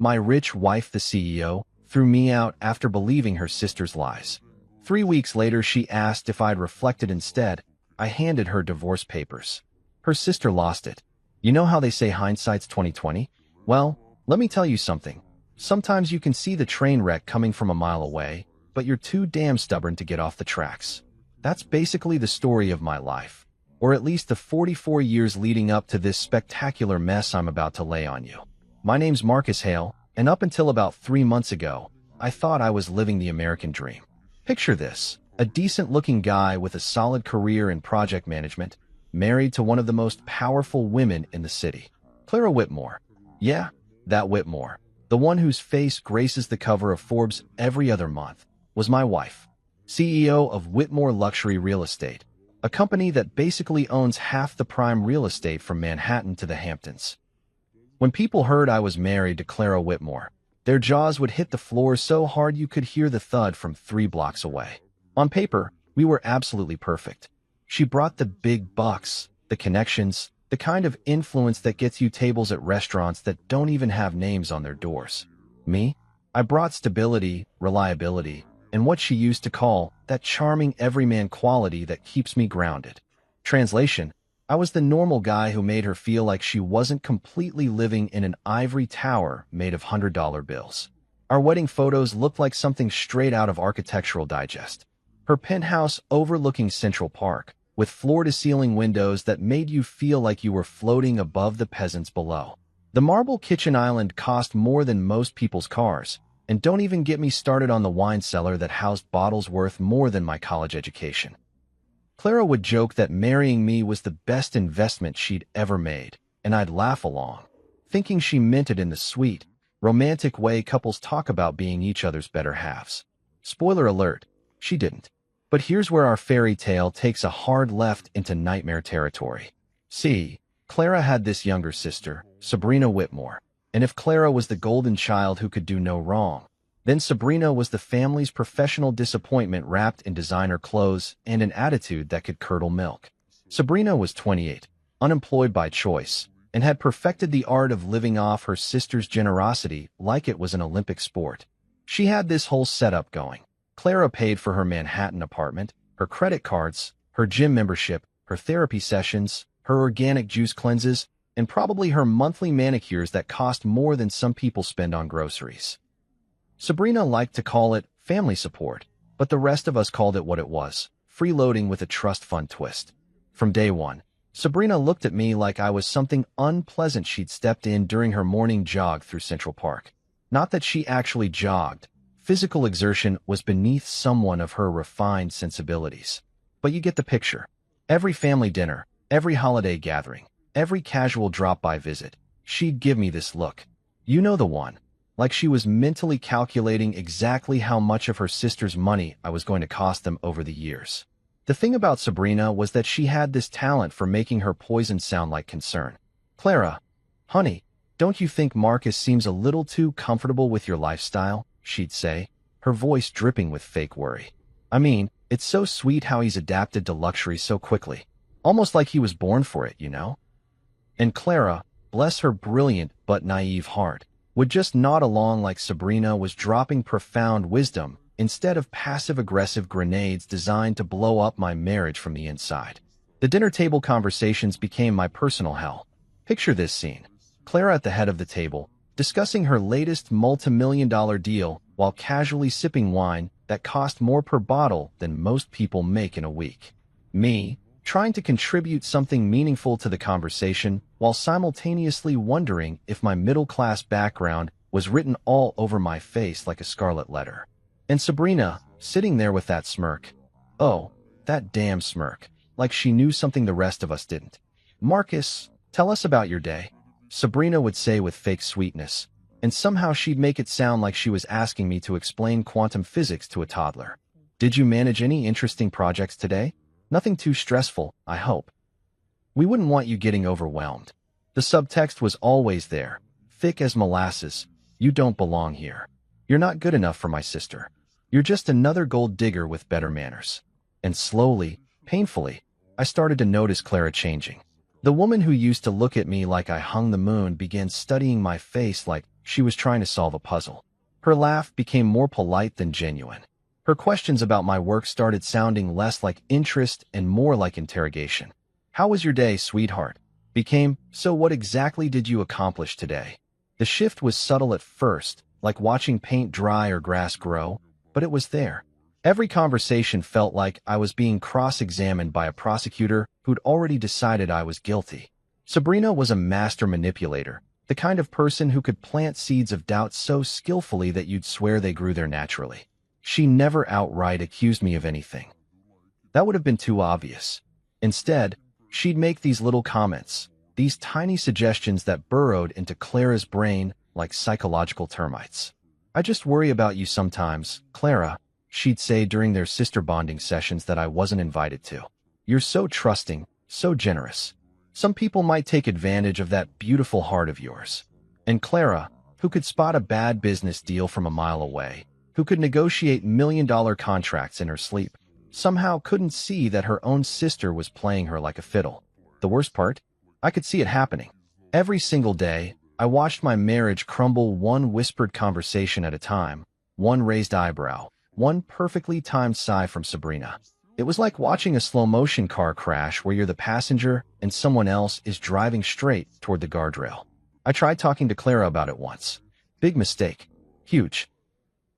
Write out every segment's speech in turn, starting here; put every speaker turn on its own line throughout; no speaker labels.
My rich wife, the CEO, threw me out after believing her sister's lies. 3 weeks later, she asked if I'd reflected instead. I handed her divorce papers. Her sister lost it. You know how they say hindsight's 20/20? Well, let me tell you something. Sometimes you can see the train wreck coming from a mile away, but you're too damn stubborn to get off the tracks. That's basically the story of my life, or at least the 44 years leading up to this spectacular mess I'm about to lay on you. My name's Marcus Hale, and up until about 3 months ago, I thought I was living the American dream. Picture this, a decent-looking guy with a solid career in project management, married to one of the most powerful women in the city. Clara Whitmore. Yeah, that Whitmore, the one whose face graces the cover of Forbes every other month, was my wife. CEO of Whitmore Luxury Real Estate, a company that basically owns half the prime real estate from Manhattan to the Hamptons. When people heard I was married to Clara Whitmore, their jaws would hit the floor so hard you could hear the thud from 3 blocks away. On paper, we were absolutely perfect. She brought the big bucks, the connections, the kind of influence that gets you tables at restaurants that don't even have names on their doors. Me? I brought stability, reliability, and what she used to call that charming everyman quality that keeps me grounded. Translation: I was the normal guy who made her feel like she wasn't completely living in an ivory tower made of $100 bills. Our wedding photos looked like something straight out of Architectural Digest. Her penthouse overlooking Central Park, with floor-to-ceiling windows that made you feel like you were floating above the peasants below. The marble kitchen island cost more than most people's cars, and don't even get me started on the wine cellar that housed bottles worth more than my college education. Clara would joke that marrying me was the best investment she'd ever made, and I'd laugh along, thinking she meant it in the sweet, romantic way couples talk about being each other's better halves. Spoiler alert, she didn't. But here's where our fairy tale takes a hard left into nightmare territory. See, Clara had this younger sister, Sabrina Whitmore, and if Clara was the golden child who could do no wrong, then Sabrina was the family's professional disappointment wrapped in designer clothes and an attitude that could curdle milk. Sabrina was 28, unemployed by choice, and had perfected the art of living off her sister's generosity like it was an Olympic sport. She had this whole setup going. Clara paid for her Manhattan apartment, her credit cards, her gym membership, her therapy sessions, her organic juice cleanses, and probably her monthly manicures that cost more than some people spend on groceries. Sabrina liked to call it family support, but the rest of us called it what it was, freeloading with a trust fund twist. From day one, Sabrina looked at me like I was something unpleasant she'd stepped in during her morning jog through Central Park. Not that she actually jogged. Physical exertion was beneath someone of her refined sensibilities. But you get the picture. Every family dinner, every holiday gathering, every casual drop-by visit, she'd give me this look. You know the one. Like she was mentally calculating exactly how much of her sister's money I was going to cost them over the years. The thing about Sabrina was that she had this talent for making her poison sound like concern. Clara, honey, don't you think Marcus seems a little too comfortable with your lifestyle? She'd say, her voice dripping with fake worry. I mean, it's so sweet how he's adapted to luxury so quickly. Almost like he was born for it, you know? And Clara, bless her brilliant but naive heart, would just nod along like Sabrina was dropping profound wisdom instead of passive-aggressive grenades designed to blow up my marriage from the inside. The dinner table conversations became my personal hell. Picture this scene. Clara at the head of the table, discussing her latest multi-million-dollar deal while casually sipping wine that cost more per bottle than most people make in a week. Me, trying to contribute something meaningful to the conversation while simultaneously wondering if my middle-class background was written all over my face like a scarlet letter. And Sabrina, sitting there with that smirk. Oh, that damn smirk, like she knew something the rest of us didn't. Marcus, tell us about your day, Sabrina would say with fake sweetness, and somehow she'd make it sound like she was asking me to explain quantum physics to a toddler. Did you manage any interesting projects today? Nothing too stressful, I hope. We wouldn't want you getting overwhelmed. The subtext was always there, thick as molasses. You don't belong here. You're not good enough for my sister. You're just another gold digger with better manners. And slowly, painfully, I started to notice Clara changing. The woman who used to look at me like I hung the moon began studying my face like she was trying to solve a puzzle. Her laugh became more polite than genuine. Her questions about my work started sounding less like interest and more like interrogation. "How was your day, sweetheart?" became, "So what exactly did you accomplish today?" The shift was subtle at first, like watching paint dry or grass grow, but it was there. Every conversation felt like I was being cross-examined by a prosecutor who'd already decided I was guilty. Sabrina was a master manipulator, the kind of person who could plant seeds of doubt so skillfully that you'd swear they grew there naturally. She never outright accused me of anything. That would have been too obvious. Instead, she'd make these little comments, these tiny suggestions that burrowed into Clara's brain like psychological termites. "I just worry about you sometimes, Clara," she'd say during their sister bonding sessions that I wasn't invited to. "You're so trusting, so generous. Some people might take advantage of that beautiful heart of yours." And Clara, who could spot a bad business deal from a mile away, who could negotiate million-dollar contracts in her sleep, somehow couldn't see that her own sister was playing her like a fiddle. The worst part? I could see it happening. Every single day, I watched my marriage crumble one whispered conversation at a time, one raised eyebrow, one perfectly timed sigh from Sabrina. It was like watching a slow-motion car crash where you're the passenger and someone else is driving straight toward the guardrail. I tried talking to Clara about it once. Big mistake. Huge.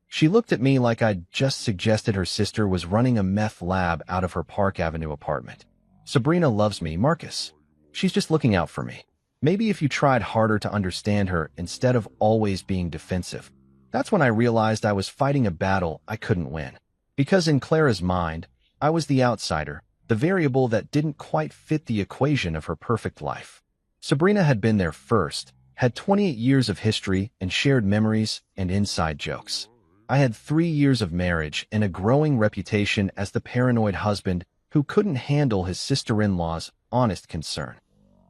She looked at me like I'd just suggested her sister was running a meth lab out of her Park Avenue apartment. "Sabrina loves me, Marcus. She's just looking out for me. Maybe if you tried harder to understand her instead of always being defensive." That's when I realized I was fighting a battle I couldn't win. Because in Clara's mind, I was the outsider, the variable that didn't quite fit the equation of her perfect life. Sabrina had been there first, had 28 years of history and shared memories and inside jokes. I had 3 years of marriage and a growing reputation as the paranoid husband who couldn't handle his sister-in-law's honest concern.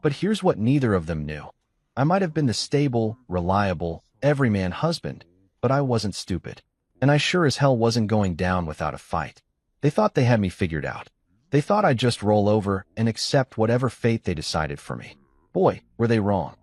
But here's what neither of them knew. I might have been the stable, reliable, everyman husband, but I wasn't stupid. And I sure as hell wasn't going down without a fight. They thought they had me figured out. They thought I'd just roll over and accept whatever fate they decided for me. Boy, were they wrong.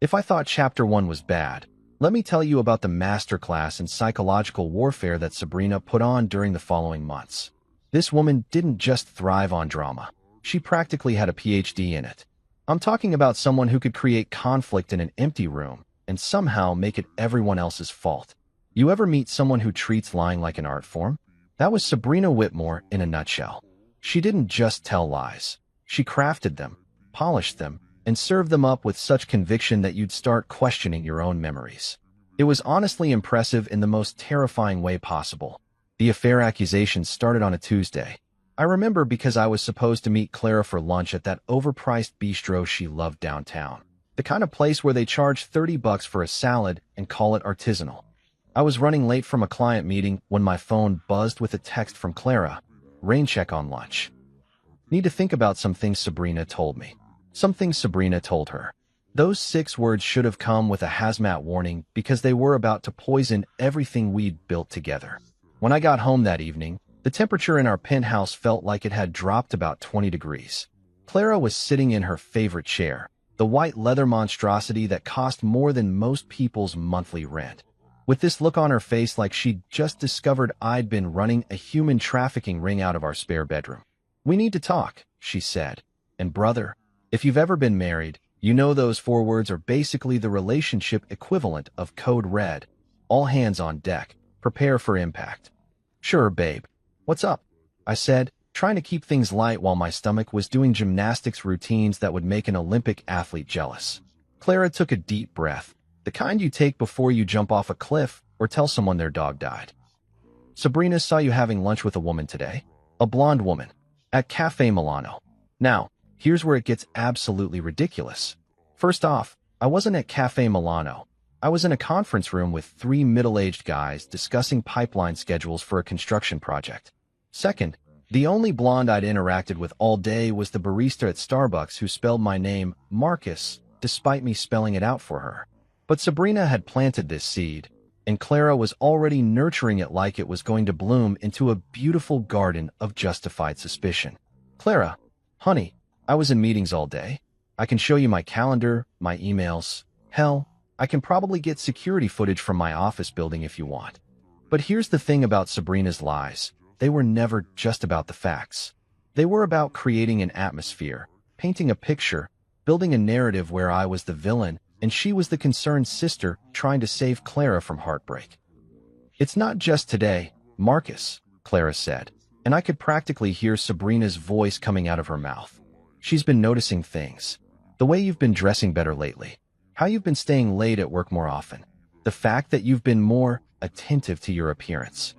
If I thought Chapter 1 was bad, let me tell you about the masterclass in psychological warfare that Sabrina put on during the following months. This woman didn't just thrive on drama. She practically had a PhD in it. I'm talking about someone who could create conflict in an empty room and somehow make it everyone else's fault. You ever meet someone who treats lying like an art form? That was Sabrina Whitmore in a nutshell. She didn't just tell lies. She crafted them, polished them, and served them up with such conviction that you'd start questioning your own memories. It was honestly impressive in the most terrifying way possible. The affair accusations started on a Tuesday. I remember because I was supposed to meet Clara for lunch at that overpriced bistro she loved downtown. The kind of place where they charge $30 for a salad and call it artisanal. I was running late from a client meeting when my phone buzzed with a text from Clara. "Rain check on lunch." Need to think about some things Sabrina told me. Some things Sabrina told her. Those 6 words should have come with a hazmat warning because they were about to poison everything we'd built together. When I got home that evening, the temperature in our penthouse felt like it had dropped about 20 degrees. Clara was sitting in her favorite chair, the white leather monstrosity that cost more than most people's monthly rent. With this look on her face like she'd just discovered I'd been running a human trafficking ring out of our spare bedroom. "We need to talk," she said. And brother, if you've ever been married, you know those 4 words are basically the relationship equivalent of code red. All hands on deck. Prepare for impact. "Sure, babe. What's up?" I said, trying to keep things light while my stomach was doing gymnastics routines that would make an Olympic athlete jealous. Clara took a deep breath, the kind you take before you jump off a cliff or tell someone their dog died. "Sabrina saw you having lunch with a woman today. A blonde woman. At Cafe Milano. Now, here's where it gets absolutely ridiculous. First off, I wasn't at Cafe Milano. I was in a conference room with 3 middle-aged guys discussing pipeline schedules for a construction project. Second, the only blonde I'd interacted with all day was the barista at Starbucks who spelled my name Marcus, despite me spelling it out for her. But Sabrina had planted this seed, and Clara was already nurturing it like it was going to bloom into a beautiful garden of justified suspicion. "Clara, honey, I was in meetings all day. I can show you my calendar, my emails. Hell, I can probably get security footage from my office building if you want. But here's the thing about Sabrina's lies. They were never just about the facts. They were about creating an atmosphere, painting a picture, building a narrative where I was the villain and she was the concerned sister trying to save Clara from heartbreak. "It's not just today, Marcus," Clara said, and I could practically hear Sabrina's voice coming out of her mouth. "She's been noticing things. The way you've been dressing better lately. How you've been staying late at work more often. The fact that you've been more attentive to your appearance."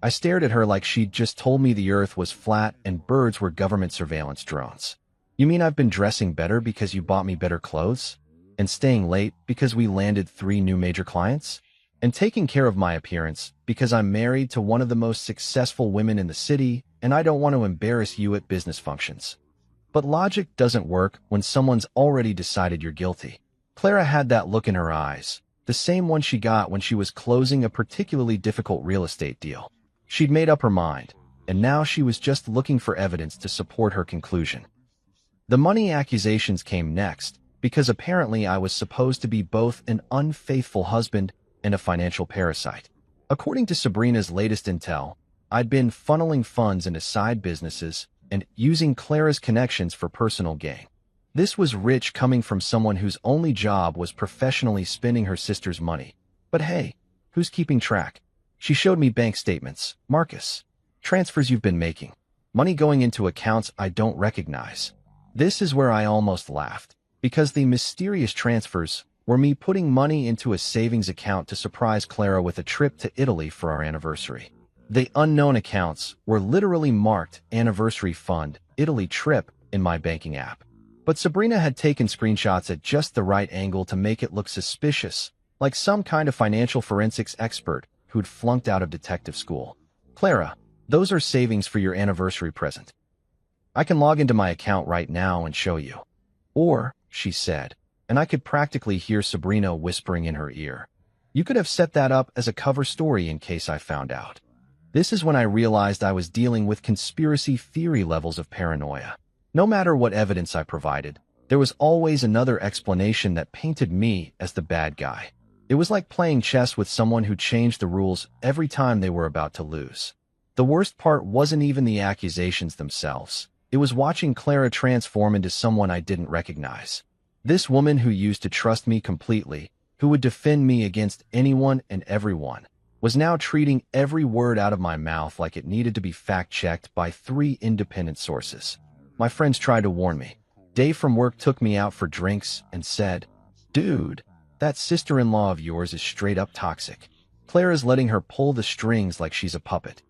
I stared at her like she'd just told me the earth was flat and birds were government surveillance drones. "You mean I've been dressing better because you bought me better clothes? And staying late because we landed 3 new major clients? And taking care of my appearance because I'm married to one of the most successful women in the city and I don't want to embarrass you at business functions?" But logic doesn't work when someone's already decided you're guilty. Clara had that look in her eyes, the same one she got when she was closing a particularly difficult real estate deal. She'd made up her mind, and now she was just looking for evidence to support her conclusion. The money accusations came next, because apparently I was supposed to be both an unfaithful husband and a financial parasite. According to Sabrina's latest intel, I'd been funneling funds into side businesses and using Clara's connections for personal gain. This was rich coming from someone whose only job was professionally spending her sister's money. But hey, who's keeping track? She showed me bank statements. "Marcus, transfers you've been making. Money going into accounts I don't recognize." This is where I almost laughed, because the mysterious transfers were me putting money into a savings account to surprise Clara with a trip to Italy for our anniversary. The unknown accounts were literally marked Anniversary Fund, Italy Trip in my banking app. But Sabrina had taken screenshots at just the right angle to make it look suspicious, like some kind of financial forensics expert who'd flunked out of detective school. "Clara, those are savings for your anniversary present. I can log into my account right now and show you." "Or," she said, and I could practically hear Sabrina whispering in her ear, "you could have set that up as a cover story in case I found out." This is when I realized I was dealing with conspiracy theory levels of paranoia. No matter what evidence I provided, there was always another explanation that painted me as the bad guy. It was like playing chess with someone who changed the rules every time they were about to lose. The worst part wasn't even the accusations themselves. It was watching Clara transform into someone I didn't recognize. This woman who used to trust me completely, who would defend me against anyone and everyone, was now treating every word out of my mouth like it needed to be fact-checked by 3 independent sources. My friends tried to warn me. Dave from work took me out for drinks and said, "Dude, that sister-in-law of yours is straight up toxic. Clara's letting her pull the strings like she's a puppet."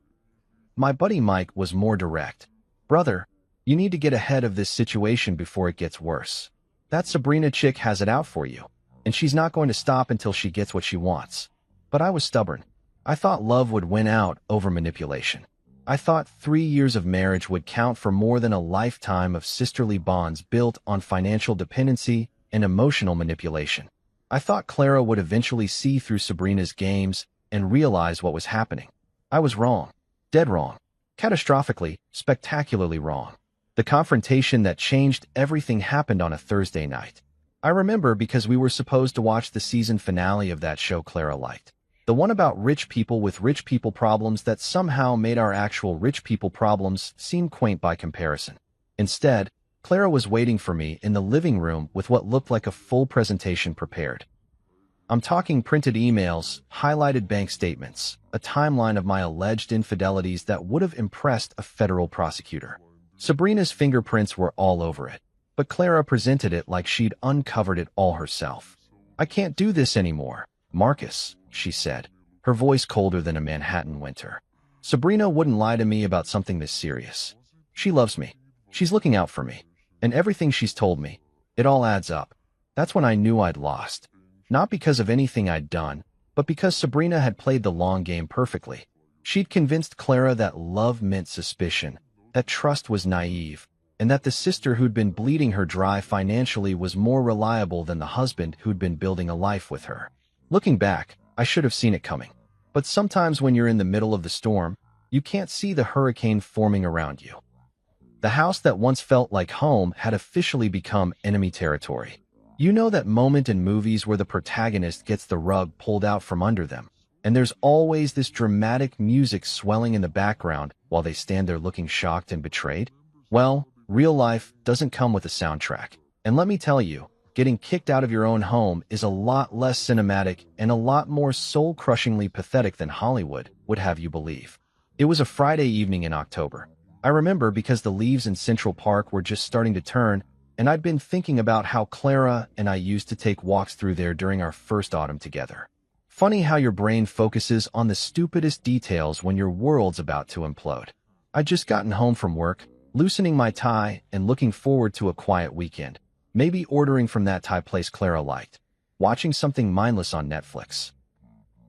My buddy Mike was more direct. "Brother, you need to get ahead of this situation before it gets worse. That Sabrina chick has it out for you, and she's not going to stop until she gets what she wants." But I was stubborn. I thought love would win out over manipulation. I thought 3 years of marriage would count for more than a lifetime of sisterly bonds built on financial dependency and emotional manipulation. I thought Clara would eventually see through Sabrina's games and realize what was happening. I was wrong. Dead wrong. Catastrophically, spectacularly wrong. The confrontation that changed everything happened on a Thursday night. I remember because we were supposed to watch the season finale of that show Clara liked. The one about rich people with rich people problems that somehow made our actual rich people problems seem quaint by comparison. Instead, Clara was waiting for me in the living room with what looked like a full presentation prepared. I'm talking printed emails, highlighted bank statements, a timeline of my alleged infidelities that would have impressed a federal prosecutor. Sabrina's fingerprints were all over it, but Clara presented it like she'd uncovered it all herself. "I can't do this anymore, Marcus," she said, her voice colder than a Manhattan winter. "Sabrina wouldn't lie to me about something this serious. She loves me. She's looking out for me. And everything she's told me, it all adds up." That's when I knew I'd lost. Not because of anything I'd done, but because Sabrina had played the long game perfectly. She'd convinced Clara that love meant suspicion, that trust was naive, and that the sister who'd been bleeding her dry financially was more reliable than the husband who'd been building a life with her. Looking back, I should have seen it coming. But sometimes when you're in the middle of the storm, you can't see the hurricane forming around you. The house that once felt like home had officially become enemy territory. You know that moment in movies where the protagonist gets the rug pulled out from under them, and there's always this dramatic music swelling in the background while they stand there looking shocked and betrayed? Well, real life doesn't come with a soundtrack. And let me tell you, getting kicked out of your own home is a lot less cinematic and a lot more soul-crushingly pathetic than Hollywood would have you believe. It was a Friday evening in October. I remember because the leaves in Central Park were just starting to turn, and I'd been thinking about how Clara and I used to take walks through there during our first autumn together. Funny how your brain focuses on the stupidest details when your world's about to implode. I'd just gotten home from work, loosening my tie and looking forward to a quiet weekend, maybe ordering from that Thai place Clara liked, watching something mindless on Netflix.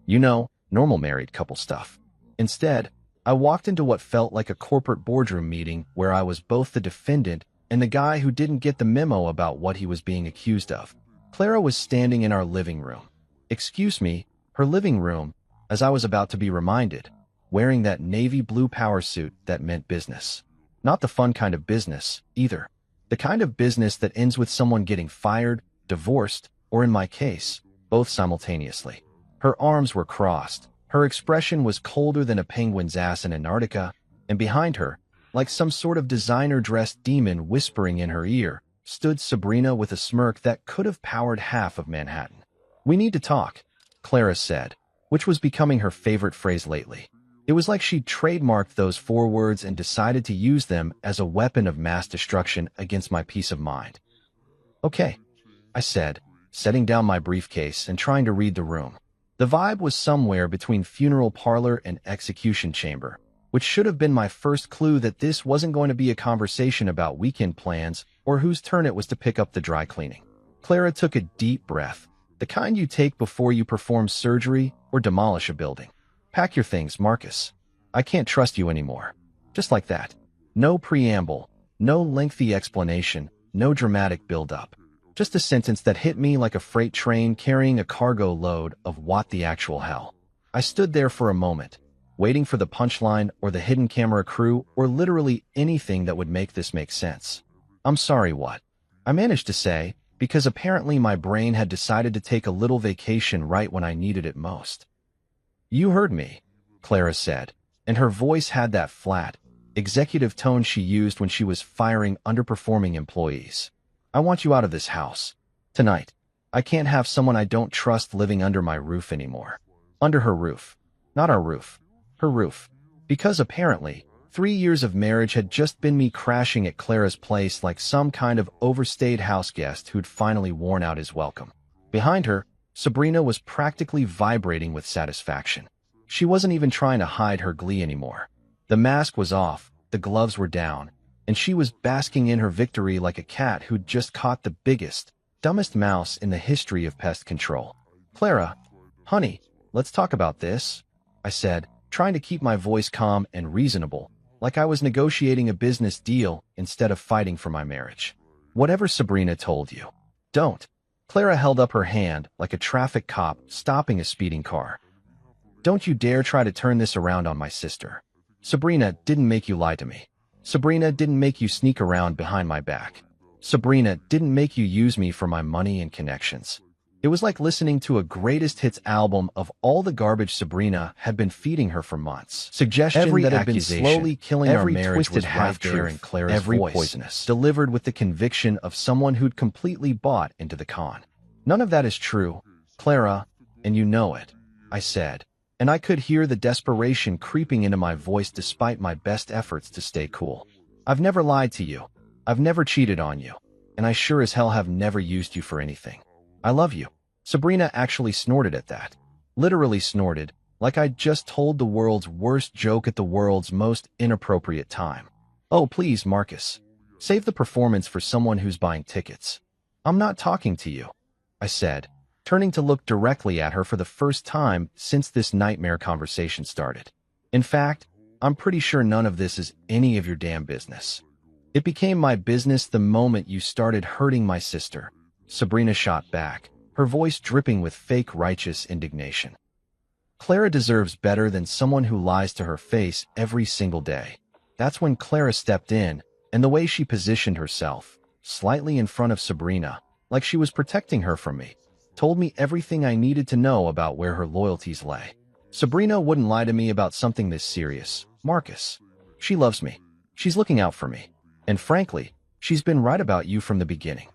You know, normal married couple stuff. Instead, I walked into what felt like a corporate boardroom meeting where I was both the defendant and the guy who didn't get the memo about what he was being accused of. Clara was standing in our living room. Excuse me, her living room, as I was about to be reminded, wearing that navy blue power suit that meant business. Not the fun kind of business, either. The kind of business that ends with someone getting fired, divorced, or in my case, both simultaneously. Her arms were crossed. Her expression was colder than a penguin's ass in Antarctica, and behind her, like some sort of designer-dressed demon whispering in her ear, stood Sabrina with a smirk that could have powered half of Manhattan. "We need to talk," Clara said, which was becoming her favorite phrase lately. It was like she'd trademarked those 4 words and decided to use them as a weapon of mass destruction against my peace of mind. "Okay," I said, setting down my briefcase and trying to read the room. The vibe was somewhere between funeral parlor and execution chamber, which should have been my first clue that this wasn't going to be a conversation about weekend plans or whose turn it was to pick up the dry cleaning. Clara took a deep breath, the kind you take before you perform surgery or demolish a building. "Pack your things, Marcus. I can't trust you anymore." Just like that. No preamble, no lengthy explanation, no dramatic build-up. Just a sentence that hit me like a freight train carrying a cargo load of what the actual hell. I stood there for a moment, waiting for the punchline or the hidden camera crew or literally anything that would make this make sense. "I'm sorry, what?" I managed to say, because apparently my brain had decided to take a little vacation right when I needed it most. "You heard me," Clara said, and her voice had that flat, executive tone she used when she was firing underperforming employees. "I want you out of this house. Tonight. I can't have someone I don't trust living under my roof anymore." Under her roof. Not our roof. Her roof. Because apparently, 3 years of marriage had just been me crashing at Clara's place like some kind of overstayed house guest who'd finally worn out his welcome. Behind her, Sabrina was practically vibrating with satisfaction. She wasn't even trying to hide her glee anymore. The mask was off, the gloves were down, and she was basking in her victory like a cat who'd just caught the biggest, dumbest mouse in the history of pest control. "Clara, honey, let's talk about this," I said, trying to keep my voice calm and reasonable, like I was negotiating a business deal instead of fighting for my marriage. "Whatever Sabrina told you. Don't." Clara held up her hand like a traffic cop stopping a speeding car. "Don't you dare try to turn this around on my sister. Sabrina didn't make you lie to me. Sabrina didn't make you sneak around behind my back. Sabrina didn't make you use me for my money and connections." It was like listening to a greatest hits album of all the garbage Sabrina had been feeding her for months. Suggestion every that had been slowly killing our marriage was right there in Clara's every voice, poisonous, delivered with the conviction of someone who'd completely bought into the con. "None of that is true, Clara, and you know it," I said, and I could hear the desperation creeping into my voice despite my best efforts to stay cool. "I've never lied to you. I've never cheated on you. And I sure as hell have never used you for anything. I love you." Sabrina actually snorted at that. Literally snorted, like I'd just told the world's worst joke at the world's most inappropriate time. "Oh, please, Marcus. Save the performance for someone who's buying tickets. I'm not talking to you," I said, turning to look directly at her for the first time since this nightmare conversation started. "In fact, I'm pretty sure none of this is any of your damn business. It became my business the moment you started hurting my sister." Sabrina shot back, her voice dripping with fake righteous indignation. Clara deserves better than someone who lies to her face every single day. That's when Clara stepped in, and the way she positioned herself, slightly in front of Sabrina, like she was protecting her from me, told me everything I needed to know about where her loyalties lay. Sabrina wouldn't lie to me about something this serious. Marcus. She loves me. She's looking out for me. And frankly, she's been right about you from the beginning.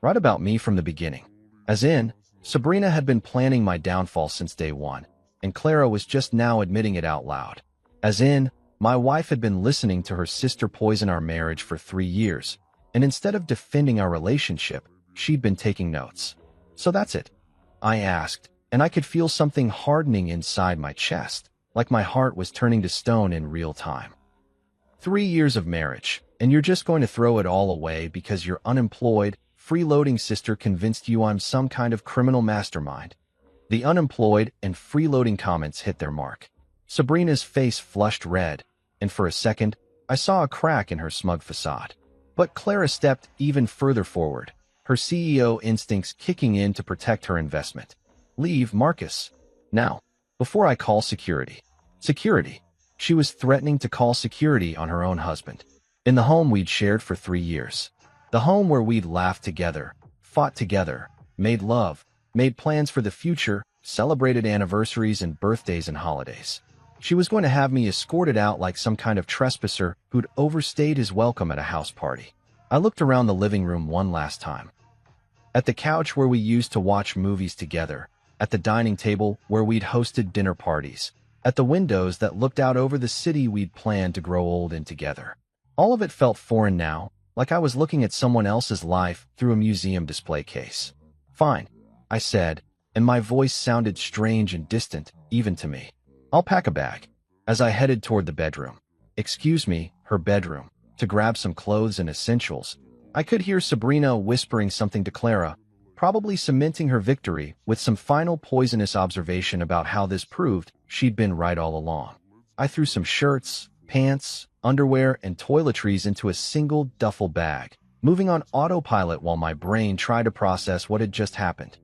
Right about me from the beginning. As in, Sabrina had been planning my downfall since day one, and Clara was just now admitting it out loud. As in, my wife had been listening to her sister poison our marriage for 3 years, and instead of defending our relationship, she'd been taking notes. So that's it? I asked, and I could feel something hardening inside my chest, like my heart was turning to stone in real time. 3 years of marriage, and you're just going to throw it all away because your unemployed, freeloading sister convinced you I'm some kind of criminal mastermind. The unemployed and freeloading comments hit their mark. Sabrina's face flushed red, and for a second, I saw a crack in her smug facade. But Clara stepped even further forward, her CEO instincts kicking in to protect her investment. Leave, Marcus. Now, before I call security. Security. She was threatening to call security on her own husband. In the home we'd shared for 3 years. The home where we'd laughed together, fought together, made love, made plans for the future, celebrated anniversaries and birthdays and holidays. She was going to have me escorted out like some kind of trespasser who'd overstayed his welcome at a house party. I looked around the living room one last time. At the couch where we used to watch movies together, at the dining table where we'd hosted dinner parties, at the windows that looked out over the city we'd planned to grow old in together. All of it felt foreign now, like I was looking at someone else's life through a museum display case. Fine, I said, and my voice sounded strange and distant, even to me. I'll pack a bag. As I headed toward the bedroom. Excuse me, her bedroom, to grab some clothes and essentials, I could hear Sabrina whispering something to Clara, probably cementing her victory with some final poisonous observation about how this proved she'd been right all along. I threw some shirts, pants, underwear, and toiletries into a single duffel bag, moving on autopilot while my brain tried to process what had just happened.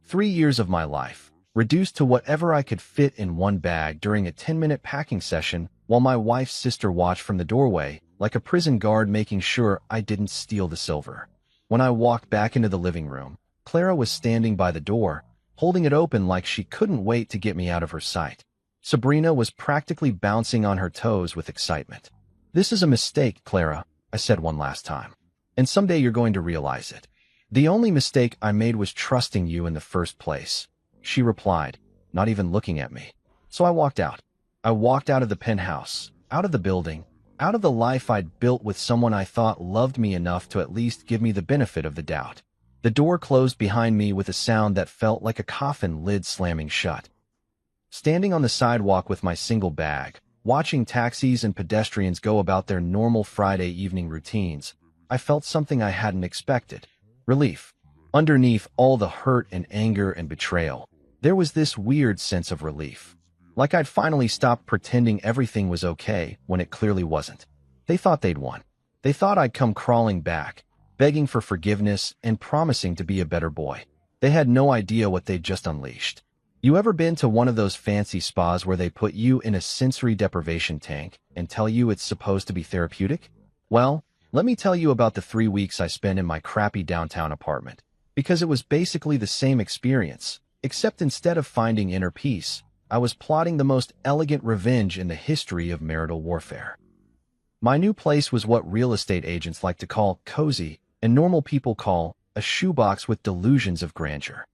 3 years of my life, reduced to whatever I could fit in one bag during a 10-minute packing session while my wife's sister watched from the doorway, like a prison guard making sure I didn't steal the silver. When I walked back into the living room, Clara was standing by the door, holding it open like she couldn't wait to get me out of her sight. Sabrina was practically bouncing on her toes with excitement. This is a mistake, Clara, I said one last time. And someday you're going to realize it. The only mistake I made was trusting you in the first place, she replied, not even looking at me. So I walked out. I walked out of the penthouse, out of the building, out of the life I'd built with someone I thought loved me enough to at least give me the benefit of the doubt. The door closed behind me with a sound that felt like a coffin lid slamming shut. Standing on the sidewalk with my single bag, watching taxis and pedestrians go about their normal Friday evening routines, I felt something I hadn't expected. Relief. Underneath all the hurt and anger and betrayal, there was this weird sense of relief. Like I'd finally stopped pretending everything was okay when it clearly wasn't. They thought they'd won. They thought I'd come crawling back, begging for forgiveness and promising to be a better boy. They had no idea what they'd just unleashed. You ever been to one of those fancy spas where they put you in a sensory deprivation tank and tell you it's supposed to be therapeutic? Well, let me tell you about the 3 weeks I spent in my crappy downtown apartment, because it was basically the same experience, except instead of finding inner peace, I was plotting the most elegant revenge in the history of marital warfare. My new place was what real estate agents like to call cozy and normal people call a shoebox with delusions of grandeur.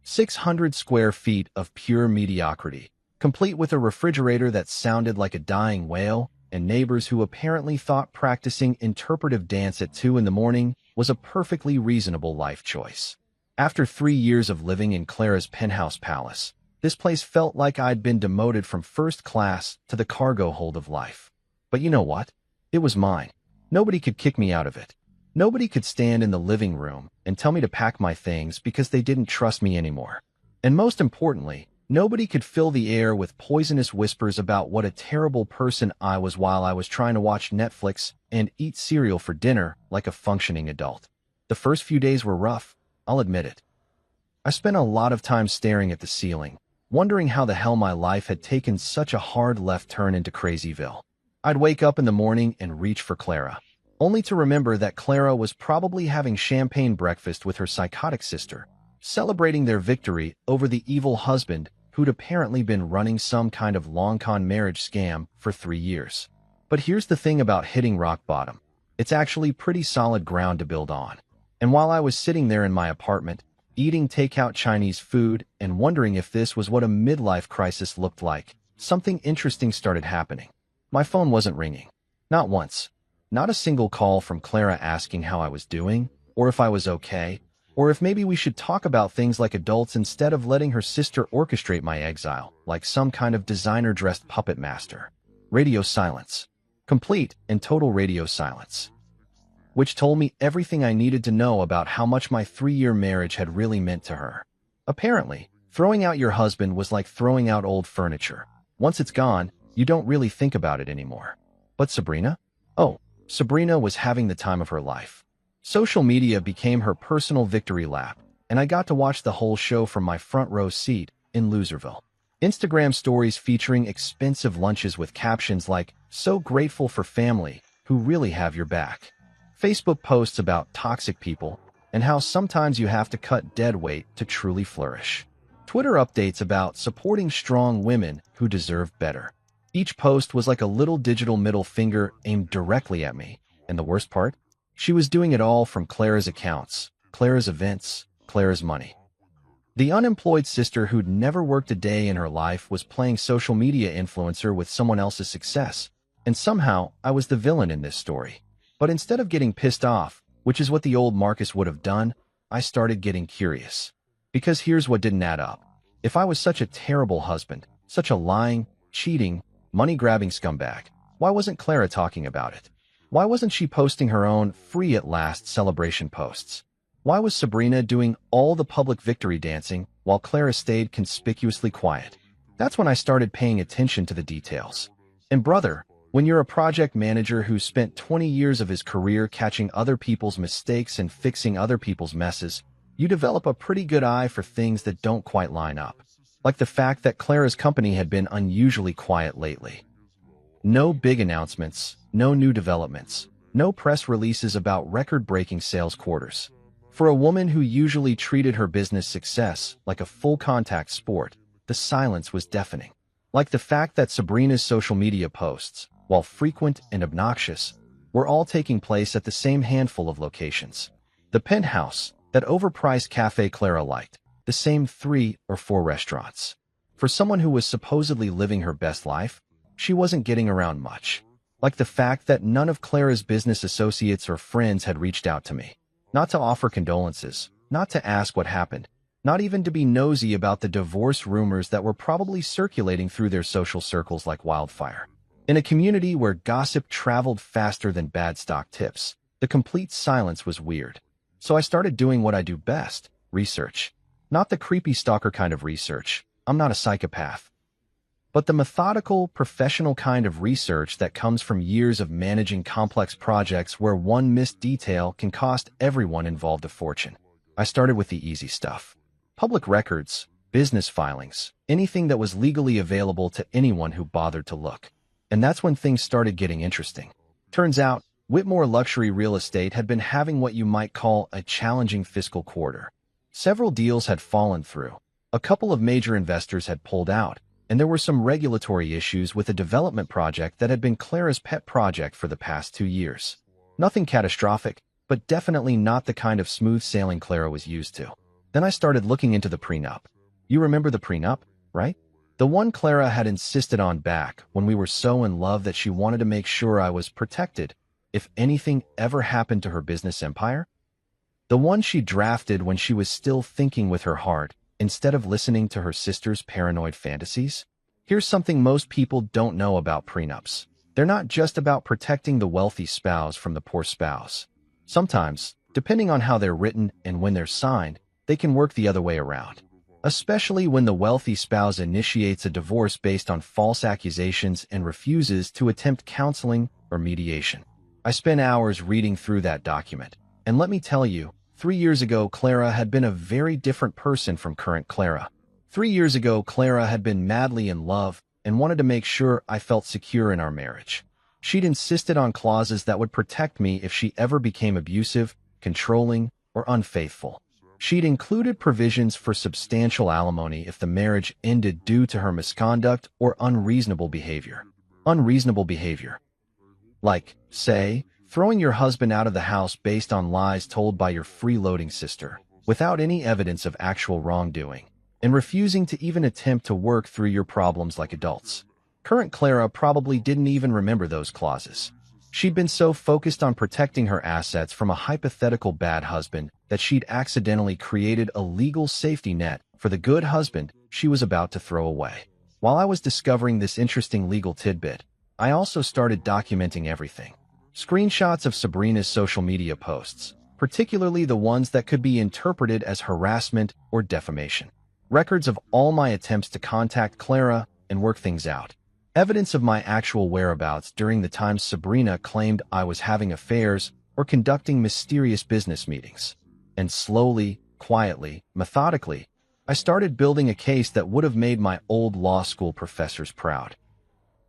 600 square feet of pure mediocrity, complete with a refrigerator that sounded like a dying whale and neighbors who apparently thought practicing interpretive dance at 2 in the morning was a perfectly reasonable life choice. After 3 years of living in Clara's penthouse palace, this place felt like I'd been demoted from first class to the cargo hold of life. But you know what? It was mine. Nobody could kick me out of it. Nobody could stand in the living room and tell me to pack my things because they didn't trust me anymore. And most importantly, nobody could fill the air with poisonous whispers about what a terrible person I was while I was trying to watch Netflix and eat cereal for dinner like a functioning adult. The first few days were rough, I'll admit it. I spent a lot of time staring at the ceiling, wondering how the hell my life had taken such a hard left turn into Crazyville. I'd wake up in the morning and reach for Clara. only to remember that Clara was probably having champagne breakfast with her psychotic sister, celebrating their victory over the evil husband who'd apparently been running some kind of long-con marriage scam for 3 years. But here's the thing about hitting rock bottom. It's actually pretty solid ground to build on. And while I was sitting there in my apartment, eating takeout Chinese food and wondering if this was what a midlife crisis looked like, something interesting started happening. My phone wasn't ringing. Not once. Not a single call from Clara asking how I was doing, or if I was okay, or if maybe we should talk about things like adults instead of letting her sister orchestrate my exile, like some kind of designer-dressed puppet master. Radio silence. Complete and total radio silence. Which told me everything I needed to know about how much my 3-year marriage had really meant to her. Apparently, throwing out your husband was like throwing out old furniture. Once it's gone, you don't really think about it anymore. But Sabrina? Oh, Sabrina was having the time of her life. Social media became her personal victory lap, and I got to watch the whole show from my front row seat in Loserville. Instagram stories featuring expensive lunches with captions like, "So grateful for family, who really have your back." Facebook posts about toxic people and how sometimes you have to cut dead weight to truly flourish. Twitter updates about supporting strong women who deserve better. Each post was like a little digital middle finger aimed directly at me. And the worst part? She was doing it all from Clara's accounts, Clara's events, Clara's money. The unemployed sister who'd never worked a day in her life was playing social media influencer with someone else's success. And somehow, I was the villain in this story. But instead of getting pissed off, which is what the old Marcus would have done, I started getting curious. Because here's what didn't add up. If I was such a terrible husband, such a lying, cheating, money-grabbing scumbag, why wasn't Clara talking about it? Why wasn't she posting her own free-at-last celebration posts? Why was Sabrina doing all the public victory dancing while Clara stayed conspicuously quiet? That's when I started paying attention to the details. And brother, when you're a project manager who spent 20 years of his career catching other people's mistakes and fixing other people's messes, you develop a pretty good eye for things that don't quite line up. Like the fact that Clara's company had been unusually quiet lately. No big announcements, no new developments, no press releases about record-breaking sales quarters. For a woman who usually treated her business success like a full-contact sport, the silence was deafening. Like the fact that Sabrina's social media posts, while frequent and obnoxious, were all taking place at the same handful of locations. The Penthouse, that overpriced cafe Clara liked, the same 3 or 4 restaurants. For someone who was supposedly living her best life, she wasn't getting around much. Like the fact that none of Clara's business associates or friends had reached out to me. Not to offer condolences, not to ask what happened, not even to be nosy about the divorce rumors that were probably circulating through their social circles like wildfire. In a community where gossip traveled faster than bad stock tips, the complete silence was weird. So I started doing what I do best, research. Not the creepy stalker kind of research. I'm not a psychopath. But the methodical, professional kind of research that comes from years of managing complex projects where one missed detail can cost everyone involved a fortune. I started with the easy stuff. Public records, business filings, anything that was legally available to anyone who bothered to look. And that's when things started getting interesting. Turns out, Whitmore Luxury Real Estate had been having what you might call a challenging fiscal quarter. Several deals had fallen through. A couple of major investors had pulled out, and there were some regulatory issues with a development project that had been Clara's pet project for the past 2 years. Nothing catastrophic, but definitely not the kind of smooth sailing Clara was used to. Then I started looking into the prenup. You remember the prenup, right? The one Clara had insisted on back when we were so in love that she wanted to make sure I was protected if anything ever happened to her business empire? The one she drafted when she was still thinking with her heart, instead of listening to her sister's paranoid fantasies? Here's something most people don't know about prenups. They're not just about protecting the wealthy spouse from the poor spouse. Sometimes, depending on how they're written and when they're signed, they can work the other way around. Especially when the wealthy spouse initiates a divorce based on false accusations and refuses to attempt counseling or mediation. I spent hours reading through that document, and let me tell you, 3 years ago, Clara had been a very different person from current Clara. 3 years ago, Clara had been madly in love and wanted to make sure I felt secure in our marriage. She'd insisted on clauses that would protect me if she ever became abusive, controlling, or unfaithful. She'd included provisions for substantial alimony if the marriage ended due to her misconduct or unreasonable behavior. Unreasonable behavior. Like, say, throwing your husband out of the house based on lies told by your freeloading sister, without any evidence of actual wrongdoing, and refusing to even attempt to work through your problems like adults. Current Clara probably didn't even remember those clauses. She'd been so focused on protecting her assets from a hypothetical bad husband that she'd accidentally created a legal safety net for the good husband she was about to throw away. While I was discovering this interesting legal tidbit, I also started documenting everything. Screenshots of Sabrina's social media posts, particularly the ones that could be interpreted as harassment or defamation. Records of all my attempts to contact Clara and work things out. Evidence of my actual whereabouts during the times Sabrina claimed I was having affairs or conducting mysterious business meetings. And slowly, quietly, methodically, I started building a case that would have made my old law school professors proud.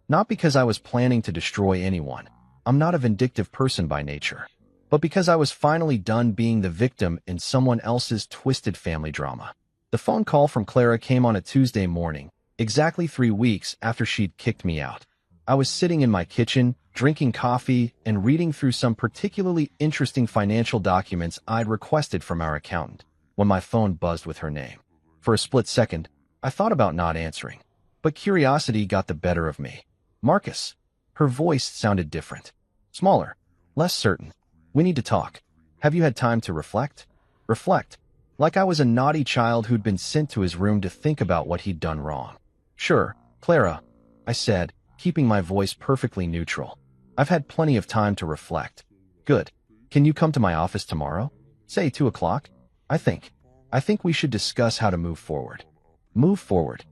Not because I was planning to destroy anyone. I'm not a vindictive person by nature. But because I was finally done being the victim in someone else's twisted family drama. The phone call from Clara came on a Tuesday morning, exactly 3 weeks after she'd kicked me out. I was sitting in my kitchen, drinking coffee, and reading through some particularly interesting financial documents I'd requested from our accountant, when my phone buzzed with her name. For a split second, I thought about not answering, but curiosity got the better of me. Marcus. Her voice sounded different. Smaller. Less certain. We need to talk. Have you had time to reflect? Reflect. Like I was a naughty child who'd been sent to his room to think about what he'd done wrong. Sure, Clara, I said, keeping my voice perfectly neutral. I've had plenty of time to reflect. Good. Can you come to my office tomorrow? Say 2 o'clock? I think we should discuss how to move forward. Move forward.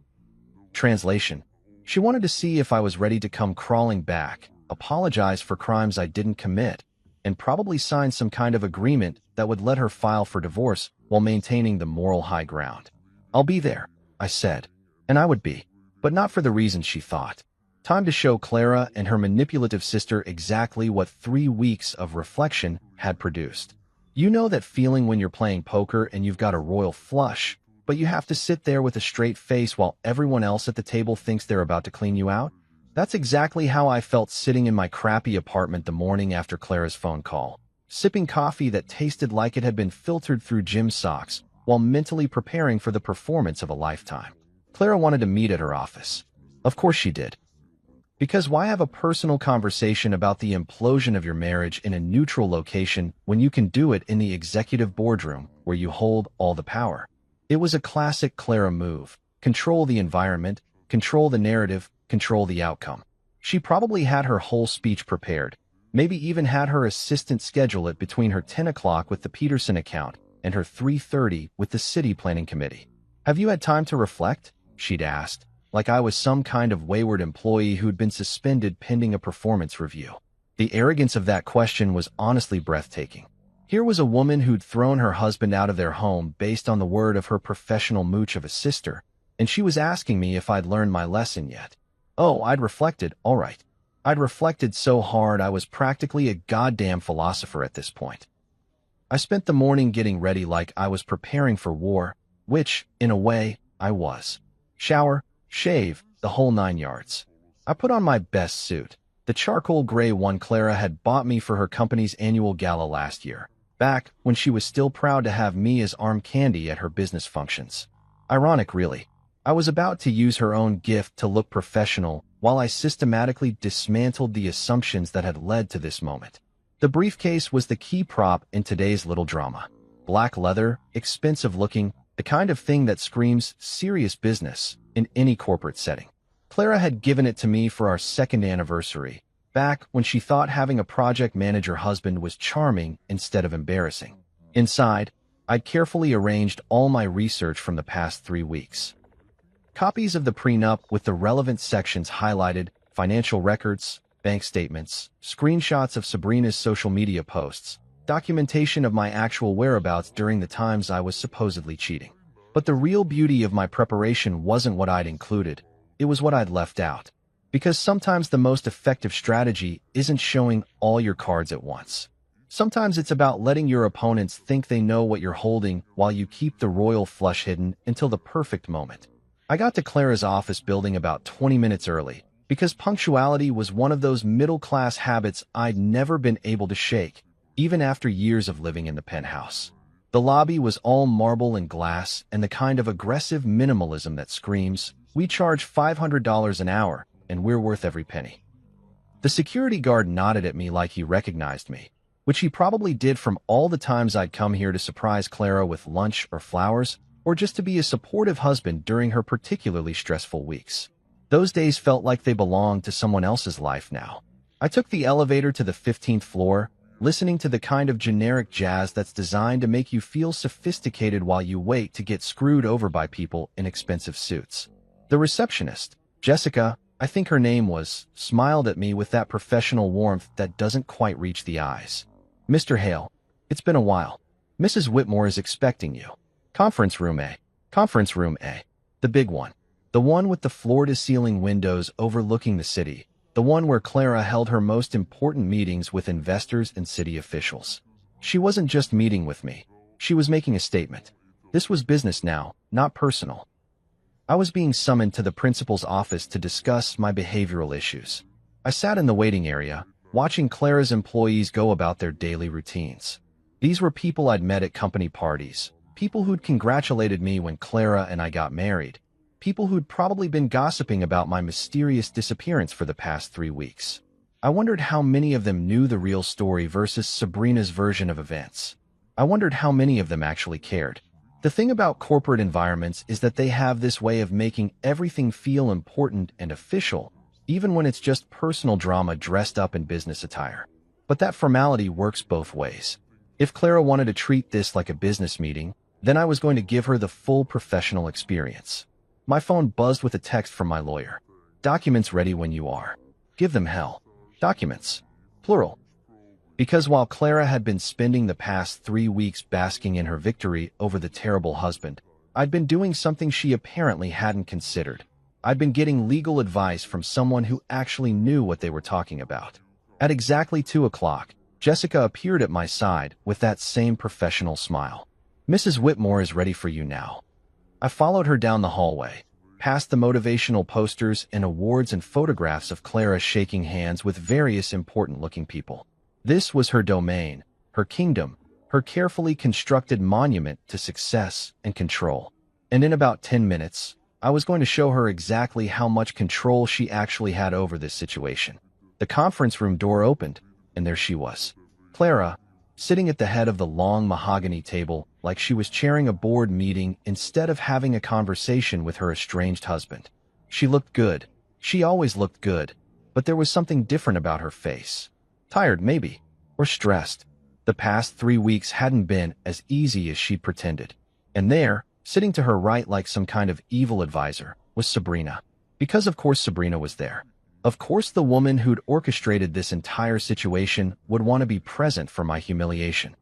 Translation. She wanted to see if I was ready to come crawling back, apologize for crimes I didn't commit, and probably sign some kind of agreement that would let her file for divorce while maintaining the moral high ground. I'll be there, I said. And I would be. But not for the reasons she thought. Time to show Clara and her manipulative sister exactly what 3 weeks of reflection had produced. You know that feeling when you're playing poker and you've got a royal flush, but you have to sit there with a straight face while everyone else at the table thinks they're about to clean you out? That's exactly how I felt sitting in my crappy apartment the morning after Clara's phone call, sipping coffee that tasted like it had been filtered through gym socks while mentally preparing for the performance of a lifetime. Clara wanted to meet at her office. Of course she did. Because why have a personal conversation about the implosion of your marriage in a neutral location when you can do it in the executive boardroom where you hold all the power? It was a classic Clara move. Control the environment, control the narrative, control the outcome. She probably had her whole speech prepared, maybe even had her assistant schedule it between her 10 o'clock with the Peterson account and her 3:30 with the city planning committee. Have you had time to reflect? She'd asked, like I was some kind of wayward employee who'd been suspended pending a performance review. The arrogance of that question was honestly breathtaking. Here was a woman who'd thrown her husband out of their home based on the word of her professional mooch of a sister, and she was asking me if I'd learned my lesson yet. Oh, I'd reflected, all right. I'd reflected so hard I was practically a goddamn philosopher at this point. I spent the morning getting ready like I was preparing for war, which, in a way, I was. Shower, shave, the whole 9 yards. I put on my best suit, the charcoal gray one Clara had bought me for her company's annual gala last year, back when she was still proud to have me as arm candy at her business functions. Ironic, really. I was about to use her own gift to look professional while I systematically dismantled the assumptions that had led to this moment. The briefcase was the key prop in today's little drama. Black leather, expensive looking, the kind of thing that screams serious business in any corporate setting. Clara had given it to me for our 2nd anniversary, back when she thought having a project manager husband was charming instead of embarrassing. Inside, I'd carefully arranged all my research from the past 3 weeks. Copies of the prenup with the relevant sections highlighted, financial records, bank statements, screenshots of Sabrina's social media posts, documentation of my actual whereabouts during the times I was supposedly cheating. But the real beauty of my preparation wasn't what I'd included, it was what I'd left out. Because sometimes the most effective strategy isn't showing all your cards at once. Sometimes it's about letting your opponents think they know what you're holding while you keep the royal flush hidden until the perfect moment. I got to Clara's office building about 20 minutes early, because punctuality was one of those middle-class habits I'd never been able to shake, even after years of living in the penthouse. The lobby was all marble and glass and the kind of aggressive minimalism that screams, "We charge $500 an hour, and we're worth every penny." The security guard nodded at me like he recognized me, which he probably did from all the times I'd come here to surprise Clara with lunch or flowers, or just to be a supportive husband during her particularly stressful weeks. Those days felt like they belonged to someone else's life now. I took the elevator to the 15th floor, listening to the kind of generic jazz that's designed to make you feel sophisticated while you wait to get screwed over by people in expensive suits. The receptionist, Jessica, I think her name was, smiled at me with that professional warmth that doesn't quite reach the eyes. "Mr. Hale, it's been a while. Mrs. Whitmore is expecting you. Conference room A. Conference room A. The big one. The one with the floor-to-ceiling windows overlooking the city. The one where Clara held her most important meetings with investors and city officials. She wasn't just meeting with me. She was making a statement. This was business now, not personal. I was being summoned to the principal's office to discuss my behavioral issues. I sat in the waiting area, watching Clara's employees go about their daily routines. These were people I'd met at company parties, people who'd congratulated me when Clara and I got married, people who'd probably been gossiping about my mysterious disappearance for the past 3 weeks. I wondered how many of them knew the real story versus Sabrina's version of events. I wondered how many of them actually cared. The thing about corporate environments is that they have this way of making everything feel important and official, even when it's just personal drama dressed up in business attire. But that formality works both ways. If Clara wanted to treat this like a business meeting, then I was going to give her the full professional experience. My phone buzzed with a text from my lawyer. "Documents ready when you are. Give them hell." Documents. Plural. Because while Clara had been spending the past 3 weeks basking in her victory over the terrible husband, I'd been doing something she apparently hadn't considered. I'd been getting legal advice from someone who actually knew what they were talking about. At exactly 2 o'clock, Jessica appeared at my side with that same professional smile. "Mrs. Whitmore is ready for you now." I followed her down the hallway, past the motivational posters and awards and photographs of Clara shaking hands with various important-looking people. This was her domain, her kingdom, her carefully constructed monument to success and control. And in about 10 minutes, I was going to show her exactly how much control she actually had over this situation. The conference room door opened, and there she was. Clara, sitting at the head of the long mahogany table like she was chairing a board meeting instead of having a conversation with her estranged husband. She looked good. She always looked good, but there was something different about her face. Tired, maybe, or stressed. The past 3 weeks hadn't been as easy as she'd pretended. And there, sitting to her right like some kind of evil advisor, was Sabrina. Because of course Sabrina was there. Of course the woman who'd orchestrated this entire situation would want to be present for my humiliation.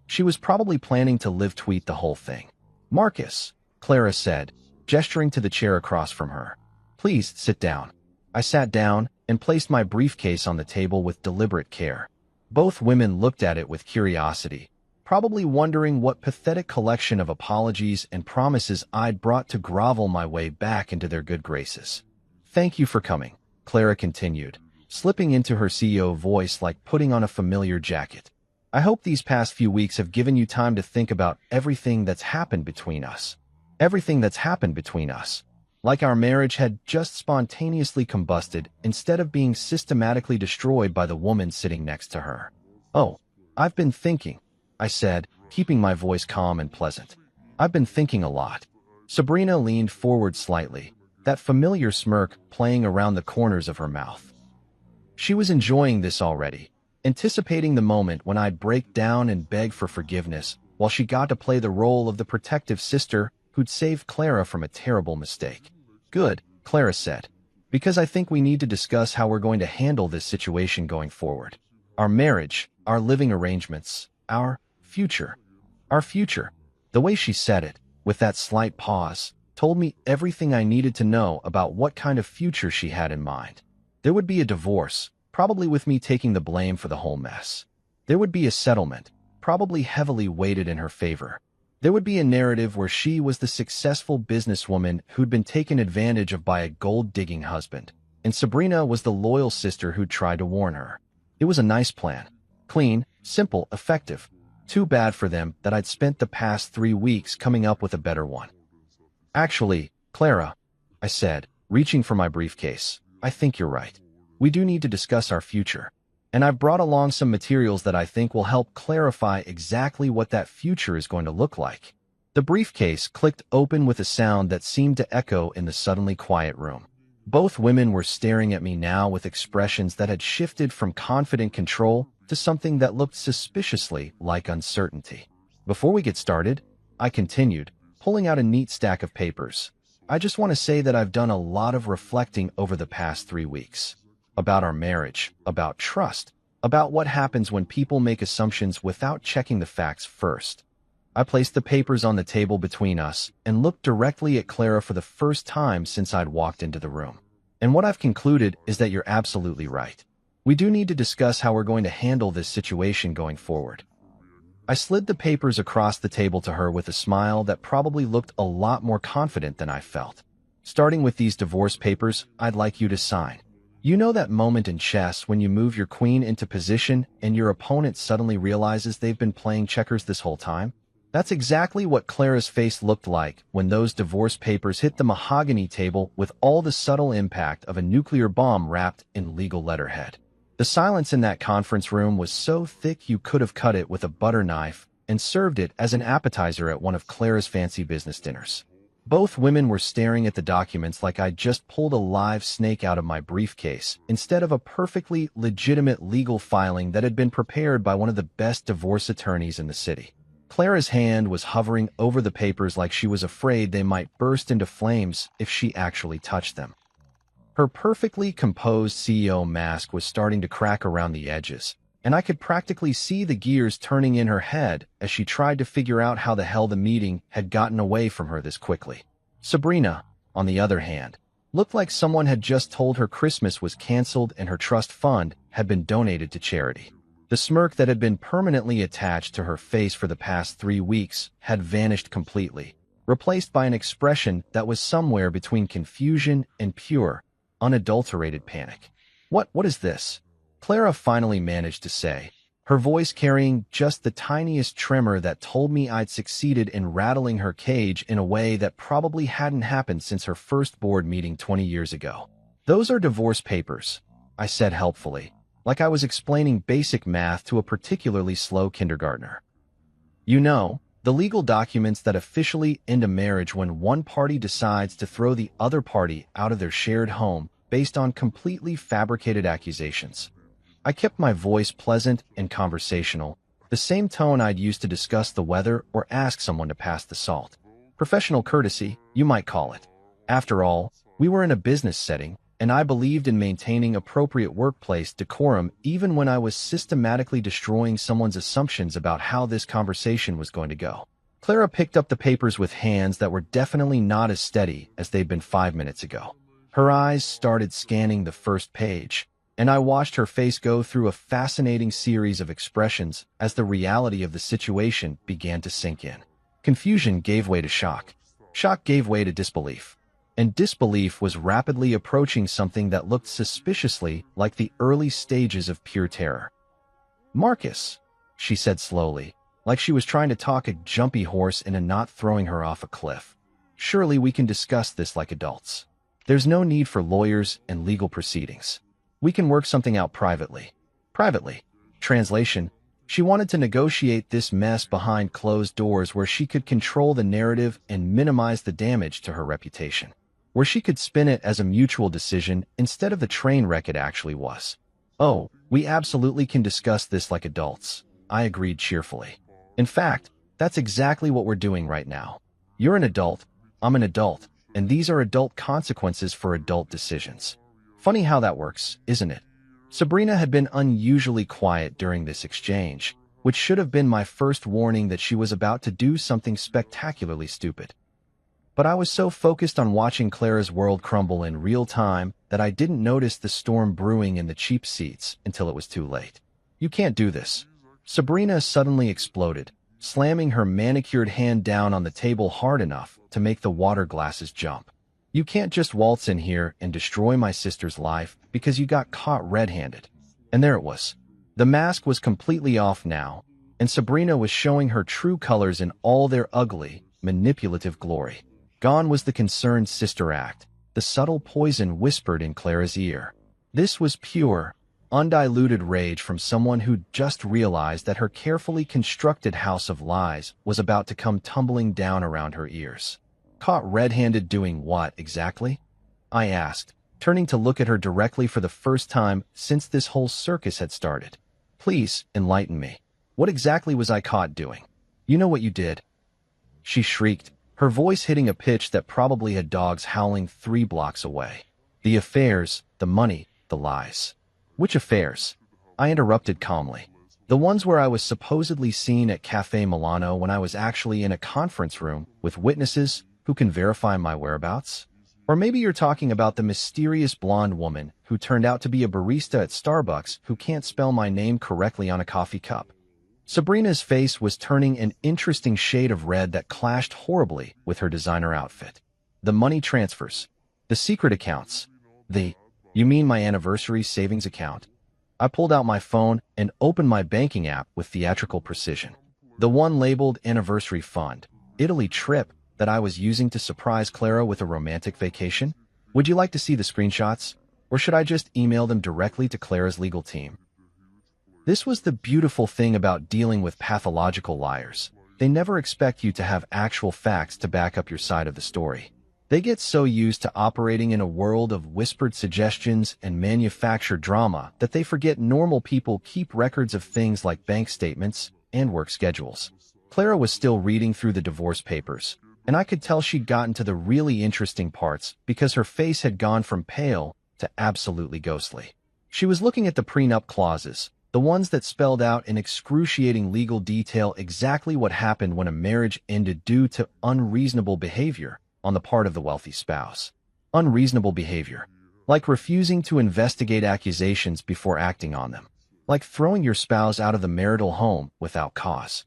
She was probably planning to live tweet the whole thing. "Marcus," Clara said, gesturing to the chair across from her. "Please sit down." I sat down and placed my briefcase on the table with deliberate care. Both women looked at it with curiosity, probably wondering what pathetic collection of apologies and promises I'd brought to grovel my way back into their good graces. "Thank you for coming," Clara continued, slipping into her CEO voice like putting on a familiar jacket. "I hope these past few weeks have given you time to think about everything that's happened between us. Everything that's happened between us. Like our marriage had just spontaneously combusted instead of being systematically destroyed by the woman sitting next to her." "Oh, I've been thinking," I said, keeping my voice calm and pleasant. "I've been thinking a lot." Sabrina leaned forward slightly, that familiar smirk playing around the corners of her mouth. She was enjoying this already, anticipating the moment when I'd break down and beg for forgiveness while she got to play the role of the protective sister who'd saved Clara from a terrible mistake. "Good," Clara said, "because I think we need to discuss how we're going to handle this situation going forward. Our marriage, our living arrangements, our future. Our future." The way she said it, with that slight pause, told me everything I needed to know about what kind of future she had in mind. There would be a divorce, probably with me taking the blame for the whole mess. There would be a settlement, probably heavily weighted in her favor. There would be a narrative where she was the successful businesswoman who'd been taken advantage of by a gold-digging husband, and Sabrina was the loyal sister who'd tried to warn her. It was a nice plan. Clean, simple, effective. Too bad for them that I'd spent the past 3 weeks coming up with a better one. Actually, Clara, I said, reaching for my briefcase, I think you're right. We do need to discuss our future. And I've brought along some materials that I think will help clarify exactly what that future is going to look like. The briefcase clicked open with a sound that seemed to echo in the suddenly quiet room. Both women were staring at me now with expressions that had shifted from confident control to something that looked suspiciously like uncertainty. Before we get started, I continued, pulling out a neat stack of papers. I just want to say that I've done a lot of reflecting over the past 3 weeks. About our marriage, about trust, about what happens when people make assumptions without checking the facts first. I placed the papers on the table between us and looked directly at Clara for the first time since I'd walked into the room. And what I've concluded is that you're absolutely right. We do need to discuss how we're going to handle this situation going forward. I slid the papers across the table to her with a smile that probably looked a lot more confident than I felt. Starting with these divorce papers, I'd like you to sign. You know that moment in chess when you move your queen into position and your opponent suddenly realizes they've been playing checkers this whole time? That's exactly what Clara's face looked like when those divorce papers hit the mahogany table with all the subtle impact of a nuclear bomb wrapped in legal letterhead. The silence in that conference room was so thick you could have cut it with a butter knife and served it as an appetizer at one of Clara's fancy business dinners. Both women were staring at the documents like I'd just pulled a live snake out of my briefcase, instead of a perfectly legitimate legal filing that had been prepared by one of the best divorce attorneys in the city. Clara's hand was hovering over the papers like she was afraid they might burst into flames if she actually touched them. Her perfectly composed CEO mask was starting to crack around the edges, and I could practically see the gears turning in her head as she tried to figure out how the hell the meeting had gotten away from her this quickly. Sabrina, on the other hand, looked like someone had just told her Christmas was canceled and her trust fund had been donated to charity. The smirk that had been permanently attached to her face for the past 3 weeks had vanished completely, replaced by an expression that was somewhere between confusion and pure, unadulterated panic. What is this? Clara finally managed to say, her voice carrying just the tiniest tremor that told me I'd succeeded in rattling her cage in a way that probably hadn't happened since her first board meeting 20 years ago. Those are divorce papers, I said helpfully, like I was explaining basic math to a particularly slow kindergartner. You know, the legal documents that officially end a marriage when one party decides to throw the other party out of their shared home based on completely fabricated accusations. I kept my voice pleasant and conversational, the same tone I'd used to discuss the weather or ask someone to pass the salt. Professional courtesy, you might call it. After all, we were in a business setting, and I believed in maintaining appropriate workplace decorum even when I was systematically destroying someone's assumptions about how this conversation was going to go. Clara picked up the papers with hands that were definitely not as steady as they'd been 5 minutes ago. Her eyes started scanning the first page, and I watched her face go through a fascinating series of expressions as the reality of the situation began to sink in. Confusion gave way to shock. Shock gave way to disbelief. And disbelief was rapidly approaching something that looked suspiciously like the early stages of pure terror. "Marcus," she said slowly, like she was trying to talk a jumpy horse into not throwing her off a cliff. "Surely we can discuss this like adults. There's no need for lawyers and legal proceedings. We can work something out privately." Privately. Translation: she wanted to negotiate this mess behind closed doors where she could control the narrative and minimize the damage to her reputation. Where she could spin it as a mutual decision instead of the train wreck it actually was. "Oh, we absolutely can discuss this like adults," I agreed cheerfully. "In fact, that's exactly what we're doing right now. You're an adult, I'm an adult, and these are adult consequences for adult decisions." Funny how that works, isn't it? Sabrina had been unusually quiet during this exchange, which should have been my first warning that she was about to do something spectacularly stupid. But I was so focused on watching Clara's world crumble in real time that I didn't notice the storm brewing in the cheap seats until it was too late. You can't do this. Sabrina suddenly exploded, slamming her manicured hand down on the table hard enough to make the water glasses jump. You can't just waltz in here and destroy my sister's life because you got caught red-handed. And there it was. The mask was completely off now, and Sabrina was showing her true colors in all their ugly, manipulative glory. Gone was the concerned sister act, the subtle poison whispered in Clara's ear. This was pure, undiluted rage from someone who'd just realized that her carefully constructed house of lies was about to come tumbling down around her ears. Caught red-handed doing what, exactly? I asked, turning to look at her directly for the first time since this whole circus had started. Please, enlighten me. What exactly was I caught doing? You know what you did? She shrieked, her voice hitting a pitch that probably had dogs howling 3 blocks away. The affairs, the money, the lies. Which affairs? I interrupted calmly. The ones where I was supposedly seen at Cafe Milano when I was actually in a conference room with witnesses who can verify my whereabouts? Or maybe you're talking about the mysterious blonde woman who turned out to be a barista at Starbucks who can't spell my name correctly on a coffee cup. Sabrina's face was turning an interesting shade of red that clashed horribly with her designer outfit. The money transfers. The secret accounts. You mean my anniversary savings account? I pulled out my phone and opened my banking app with theatrical precision. The one labeled Anniversary Fund, Italy trip that I was using to surprise Clara with a romantic vacation? Would you like to see the screenshots? Or should I just email them directly to Clara's legal team? This was the beautiful thing about dealing with pathological liars. They never expect you to have actual facts to back up your side of the story. They get so used to operating in a world of whispered suggestions and manufactured drama that they forget normal people keep records of things like bank statements and work schedules. Clara was still reading through the divorce papers, and I could tell she'd gotten to the really interesting parts because her face had gone from pale to absolutely ghostly. She was looking at the prenup clauses, the ones that spelled out in excruciating legal detail exactly what happened when a marriage ended due to unreasonable behavior on the part of the wealthy spouse. Unreasonable behavior. Like refusing to investigate accusations before acting on them. Like throwing your spouse out of the marital home without cause.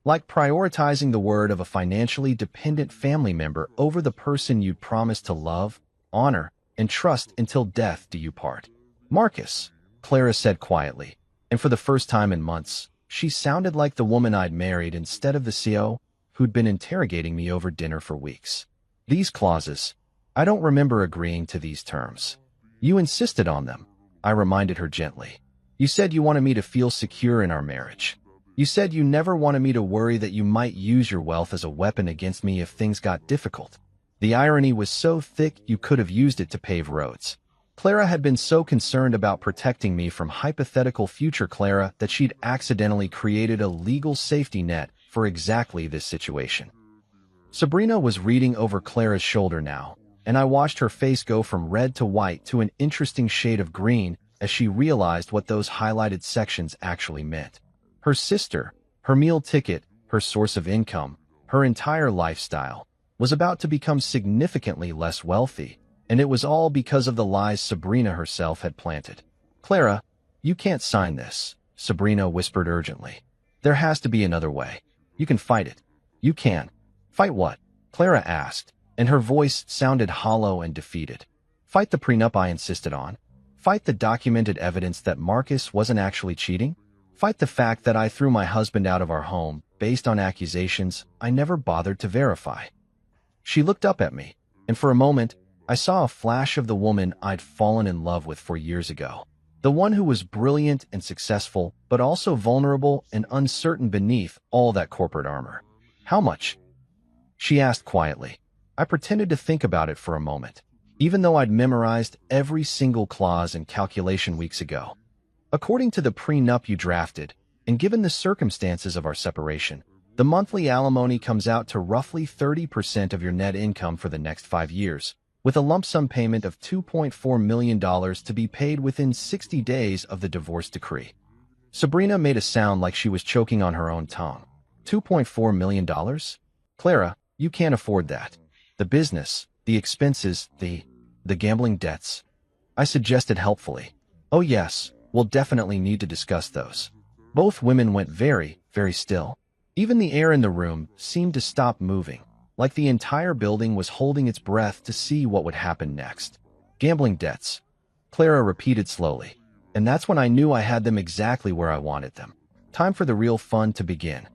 Like prioritizing the word of a financially dependent family member over the person you'd promised to love, honor, and trust until death do you part. Marcus, Clara said quietly, and for the first time in months, she sounded like the woman I'd married instead of the CO who'd been interrogating me over dinner for weeks. These clauses, I don't remember agreeing to these terms. You insisted on them, I reminded her gently. You said you wanted me to feel secure in our marriage. You said you never wanted me to worry that you might use your wealth as a weapon against me if things got difficult. The irony was so thick you could have used it to pave roads. Clara had been so concerned about protecting me from hypothetical future Clara that she'd accidentally created a legal safety net for exactly this situation. Sabrina was reading over Clara's shoulder now, and I watched her face go from red to white to an interesting shade of green as she realized what those highlighted sections actually meant. Her sister, her meal ticket, her source of income, her entire lifestyle, was about to become significantly less wealthy, and it was all because of the lies Sabrina herself had planted. Clara, you can't sign this, Sabrina whispered urgently. There has to be another way. You can fight it. You can. Fight what? Clara asked, and her voice sounded hollow and defeated. Fight the prenup I insisted on. Fight the documented evidence that Marcus wasn't actually cheating. Fight the fact that I threw my husband out of our home based on accusations I never bothered to verify. She looked up at me, and for a moment, I saw a flash of the woman I'd fallen in love with 4 years ago. The one who was brilliant and successful, but also vulnerable and uncertain beneath all that corporate armor. How much? She asked quietly. I pretended to think about it for a moment, even though I'd memorized every single clause and calculation weeks ago. According to the prenup you drafted, and given the circumstances of our separation, the monthly alimony comes out to roughly 30% of your net income for the next 5 years, with a lump sum payment of $2.4 million to be paid within 60 days of the divorce decree. Sabrina made a sound like she was choking on her own tongue. $2.4 million? Clara, you can't afford that. The business, the expenses, the gambling debts. I suggested helpfully. Oh yes, we'll definitely need to discuss those. Both women went very, very still. Even the air in the room seemed to stop moving, like the entire building was holding its breath to see what would happen next. Gambling debts, Clara repeated slowly. And that's when I knew I had them exactly where I wanted them. Time for the real fun to begin.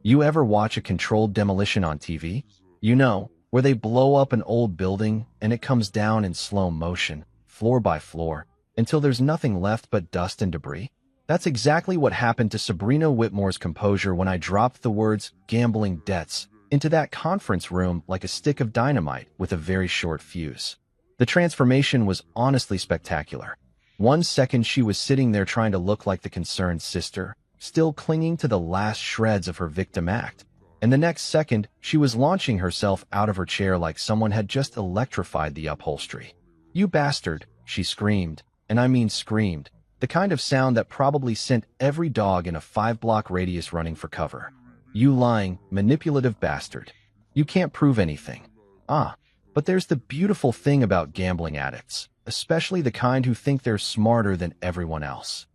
You ever watch a controlled demolition on TV? You know, where they blow up an old building and it comes down in slow motion, floor by floor, until there's nothing left but dust and debris? That's exactly what happened to Sabrina Whitmore's composure when I dropped the words gambling debts into that conference room like a stick of dynamite with a very short fuse. The transformation was honestly spectacular. 1 second she was sitting there trying to look like the concerned sister, still clinging to the last shreds of her victim act. And the next second, she was launching herself out of her chair like someone had just electrified the upholstery. "You bastard," she screamed, and I mean screamed, the kind of sound that probably sent every dog in a 5-block radius running for cover. "You lying, manipulative bastard. You can't prove anything." But there's the beautiful thing about gambling addicts, especially the kind who think they're smarter than everyone else.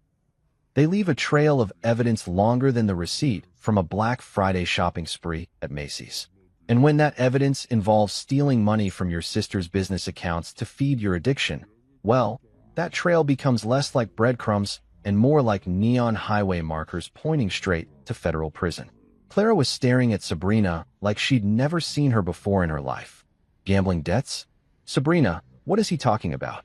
They leave a trail of evidence longer than the receipt from a Black Friday shopping spree at Macy's. And when that evidence involves stealing money from your sister's business accounts to feed your addiction, well, that trail becomes less like breadcrumbs and more like neon highway markers pointing straight to federal prison. Clara was staring at Sabrina like she'd never seen her before in her life. Gambling debts? Sabrina, what is he talking about?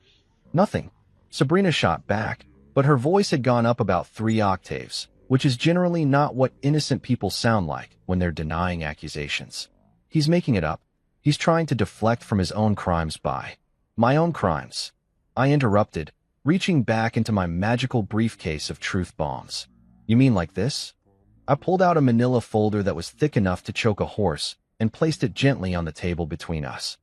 Nothing. Sabrina shot back, but her voice had gone up about 3 octaves, which is generally not what innocent people sound like when they're denying accusations. He's making it up. He's trying to deflect from his own crimes by my own crimes. I interrupted, reaching back into my magical briefcase of truth bombs. You mean like this? I pulled out a manila folder that was thick enough to choke a horse and placed it gently on the table between us.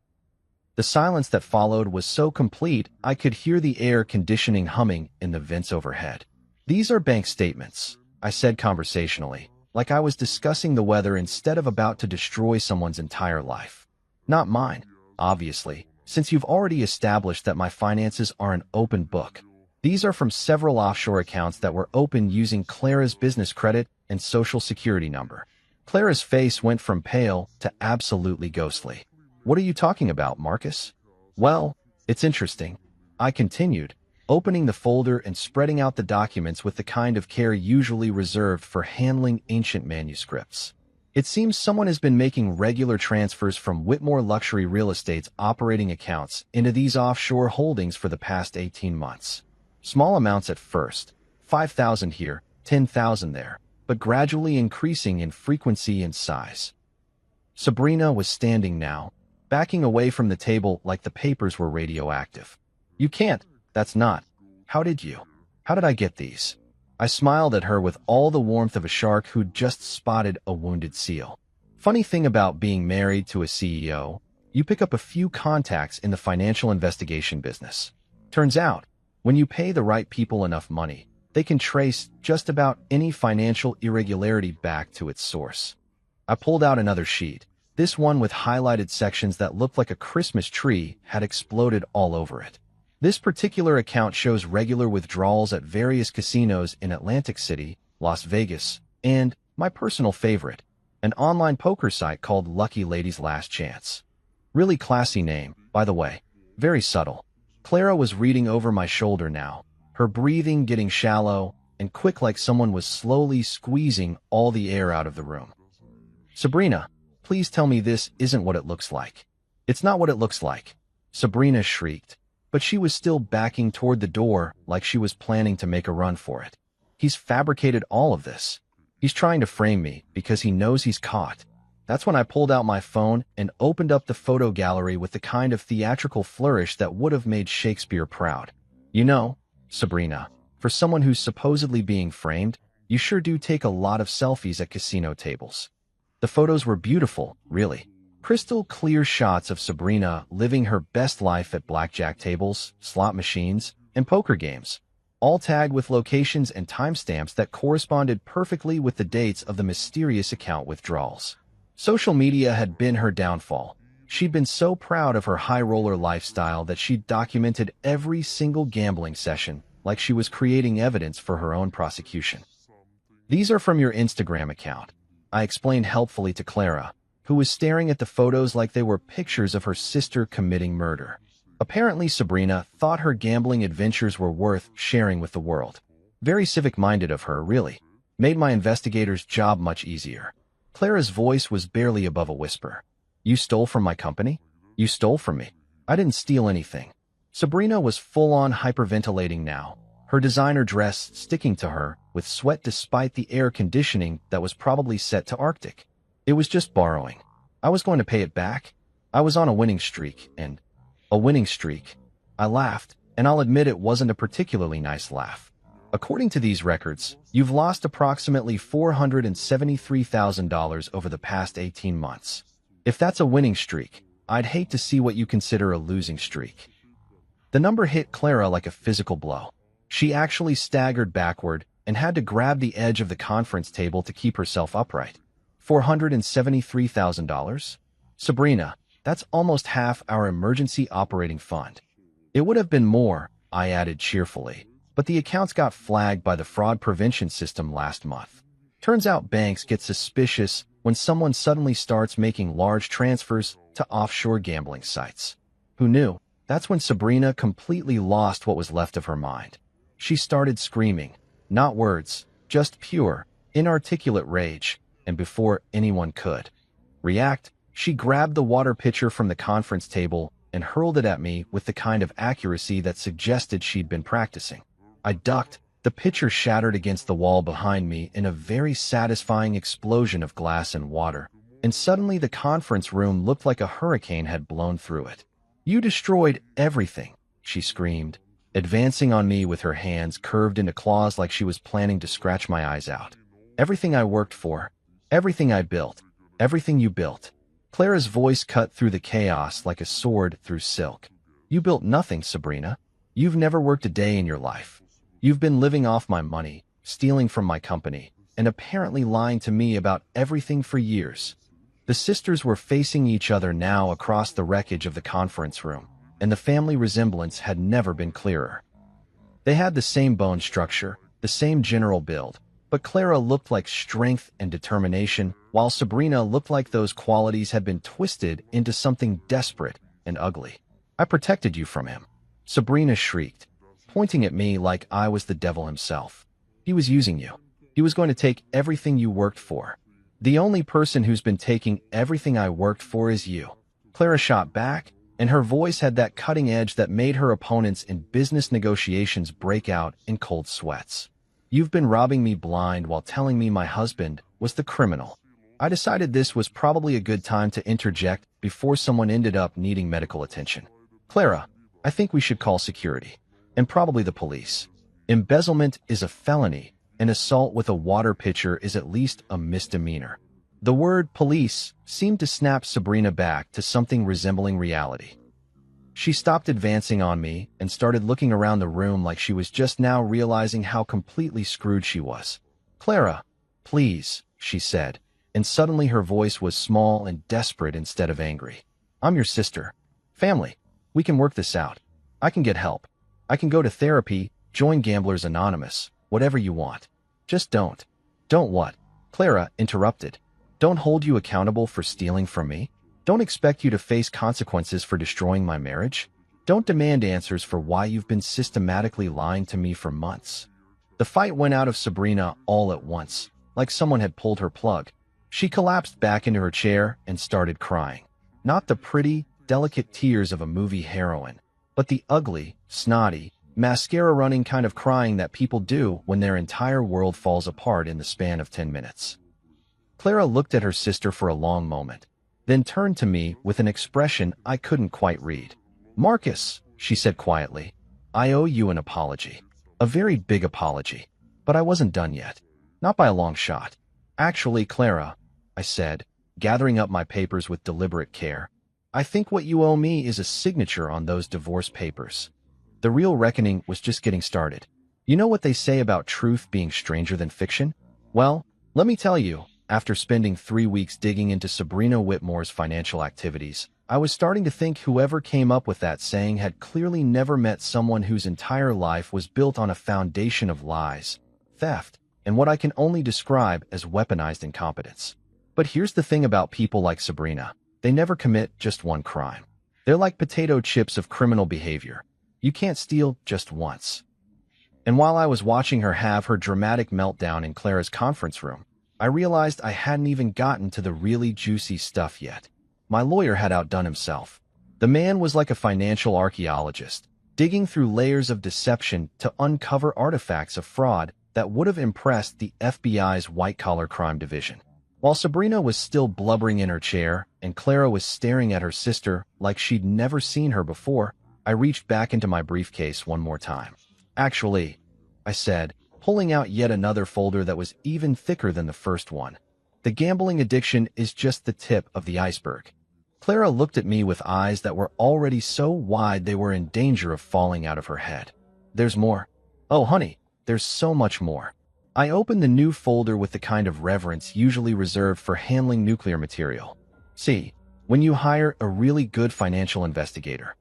The silence that followed was so complete I could hear the air conditioning humming in the vents overhead. "These are bank statements," I said conversationally, like I was discussing the weather instead of about to destroy someone's entire life. Not mine, obviously, since you've already established that my finances are an open book. These are from several offshore accounts that were opened using Clara's business credit and social security number. Clara's face went from pale to absolutely ghostly. "What are you talking about, Marcus?" "Well, it's interesting," I continued, opening the folder and spreading out the documents with the kind of care usually reserved for handling ancient manuscripts. "It seems someone has been making regular transfers from Whitmore Luxury Real Estate's operating accounts into these offshore holdings for the past 18 months. Small amounts at first, 5,000 here, 10,000 there, but gradually increasing in frequency and size." Sabrina was standing now, backing away from the table like the papers were radioactive. "You can't, that's not. How did I get these?" I smiled at her with all the warmth of a shark who'd just spotted a wounded seal. Funny thing about being married to a CEO, you pick up a few contacts in the financial investigation business. Turns out, when you pay the right people enough money, they can trace just about any financial irregularity back to its source. I pulled out another sheet. This one with highlighted sections that looked like a Christmas tree had exploded all over it. This particular account shows regular withdrawals at various casinos in Atlantic City, Las Vegas, and, my personal favorite, an online poker site called Lucky Lady's Last Chance. Really classy name, by the way. Very subtle. Clara was reading over my shoulder now, her breathing getting shallow and quick like someone was slowly squeezing all the air out of the room. "Sabrina, please tell me this isn't what it looks like." "It's not what it looks like," Sabrina shrieked, but she was still backing toward the door like she was planning to make a run for it. "He's fabricated all of this. He's trying to frame me because he knows he's caught." That's when I pulled out my phone and opened up the photo gallery with the kind of theatrical flourish that would have made Shakespeare proud. "You know, Sabrina, for someone who's supposedly being framed, you sure do take a lot of selfies at casino tables." The photos were beautiful, really. Crystal clear shots of Sabrina living her best life at blackjack tables, slot machines, and poker games, all tagged with locations and timestamps that corresponded perfectly with the dates of the mysterious account withdrawals. Social media had been her downfall. She'd been so proud of her high-roller lifestyle that she'd documented every single gambling session like she was creating evidence for her own prosecution. "These are from your Instagram account," I explained helpfully to Clara, who was staring at the photos like they were pictures of her sister committing murder. Apparently, Sabrina thought her gambling adventures were worth sharing with the world. Very civic-minded of her, really. Made my investigator's job much easier. Clara's voice was barely above a whisper. "You stole from my company? You stole from me. I didn't steal anything." Sabrina was full-on hyperventilating now, her designer dress sticking to her, with sweat despite the air conditioning that was probably set to Arctic. "It was just borrowing. I was going to pay it back. I was on a winning streak, and—" "A winning streak." I laughed, and I'll admit it wasn't a particularly nice laugh. "According to these records, you've lost approximately $473,000 over the past 18 months. If that's a winning streak, I'd hate to see what you consider a losing streak." The number hit Clara like a physical blow. She actually staggered backward and had to grab the edge of the conference table to keep herself upright. $473,000? Sabrina, that's almost half our emergency operating fund. It would have been more, I added cheerfully, but the accounts got flagged by the fraud prevention system last month. Turns out banks get suspicious when someone suddenly starts making large transfers to offshore gambling sites. Who knew? That's when Sabrina completely lost what was left of her mind. She started screaming, not words, just pure, inarticulate rage, and before anyone could react, she grabbed the water pitcher from the conference table and hurled it at me with the kind of accuracy that suggested she'd been practicing. I ducked. The pitcher shattered against the wall behind me in a very satisfying explosion of glass and water, and suddenly the conference room looked like a hurricane had blown through it. "You destroyed everything," she screamed, advancing on me with her hands curved into claws like she was planning to scratch my eyes out. "Everything I worked for, everything I built, everything you built." Clara's voice cut through the chaos like a sword through silk. "You built nothing, Sabrina. You've never worked a day in your life. You've been living off my money, stealing from my company, and apparently lying to me about everything for years." The sisters were facing each other now across the wreckage of the conference room, and the family resemblance had never been clearer. They had the same bone structure, the same general build, but Clara looked like strength and determination, while Sabrina looked like those qualities had been twisted into something desperate and ugly. "I protected you from him," Sabrina shrieked, pointing at me like I was the devil himself. "He was using you. He was going to take everything you worked for. The only person who's been taking everything I worked for is you." Clara shot back, and her voice had that cutting edge that made her opponents in business negotiations break out in cold sweats. "You've been robbing me blind while telling me my husband was the criminal." I decided this was probably a good time to interject before someone ended up needing medical attention. "Clara, I think we should call security. And probably the police. Embezzlement is a felony, and assault with a water pitcher is at least a misdemeanor." The word police seemed to snap Sabrina back to something resembling reality. She stopped advancing on me and started looking around the room like she was just now realizing how completely screwed she was. "Clara, please," she said, and suddenly her voice was small and desperate instead of angry. "I'm your sister. Family. We can work this out. I can get help. I can go to therapy, join Gamblers Anonymous, whatever you want. Just don't." "Don't what?" Clara interrupted. "Don't hold you accountable for stealing from me? Don't expect you to face consequences for destroying my marriage? Don't demand answers for why you've been systematically lying to me for months?" The fight went out of Sabrina all at once, like someone had pulled her plug. She collapsed back into her chair and started crying. Not the pretty, delicate tears of a movie heroine, but the ugly, snotty, mascara-running kind of crying that people do when their entire world falls apart in the span of 10 minutes. Clara looked at her sister for a long moment, then turned to me with an expression I couldn't quite read. "Marcus," she said quietly, "I owe you an apology. A very big apology. But I wasn't done yet. Not by a long shot. Actually, Clara," I said, gathering up my papers with deliberate care, "I think what you owe me is a signature on those divorce papers. The real reckoning was just getting started. You know what they say about truth being stranger than fiction? Well, let me tell you, After spending 3 weeks digging into Sabrina Whitmore's financial activities, I was starting to think whoever came up with that saying had clearly never met someone whose entire life was built on a foundation of lies, theft, and what I can only describe as weaponized incompetence. But here's the thing about people like Sabrina. They never commit just one crime. They're like potato chips of criminal behavior. You can't steal just once. And while I was watching her have her dramatic meltdown in Clara's conference room, I realized I hadn't even gotten to the really juicy stuff yet. My lawyer had outdone himself. The man was like a financial archaeologist, digging through layers of deception to uncover artifacts of fraud that would have impressed the FBI's white-collar crime division. While Sabrina was still blubbering in her chair and Clara was staring at her sister like she'd never seen her before, I reached back into my briefcase one more time. "Actually," I said, pulling out yet another folder that was even thicker than the first one, "the gambling addiction is just the tip of the iceberg." Clara looked at me with eyes that were already so wide they were in danger of falling out of her head. "There's more." "Oh, honey, there's so much more." I opened the new folder with the kind of reverence usually reserved for handling nuclear material. "See, when you hire a really good financial investigator,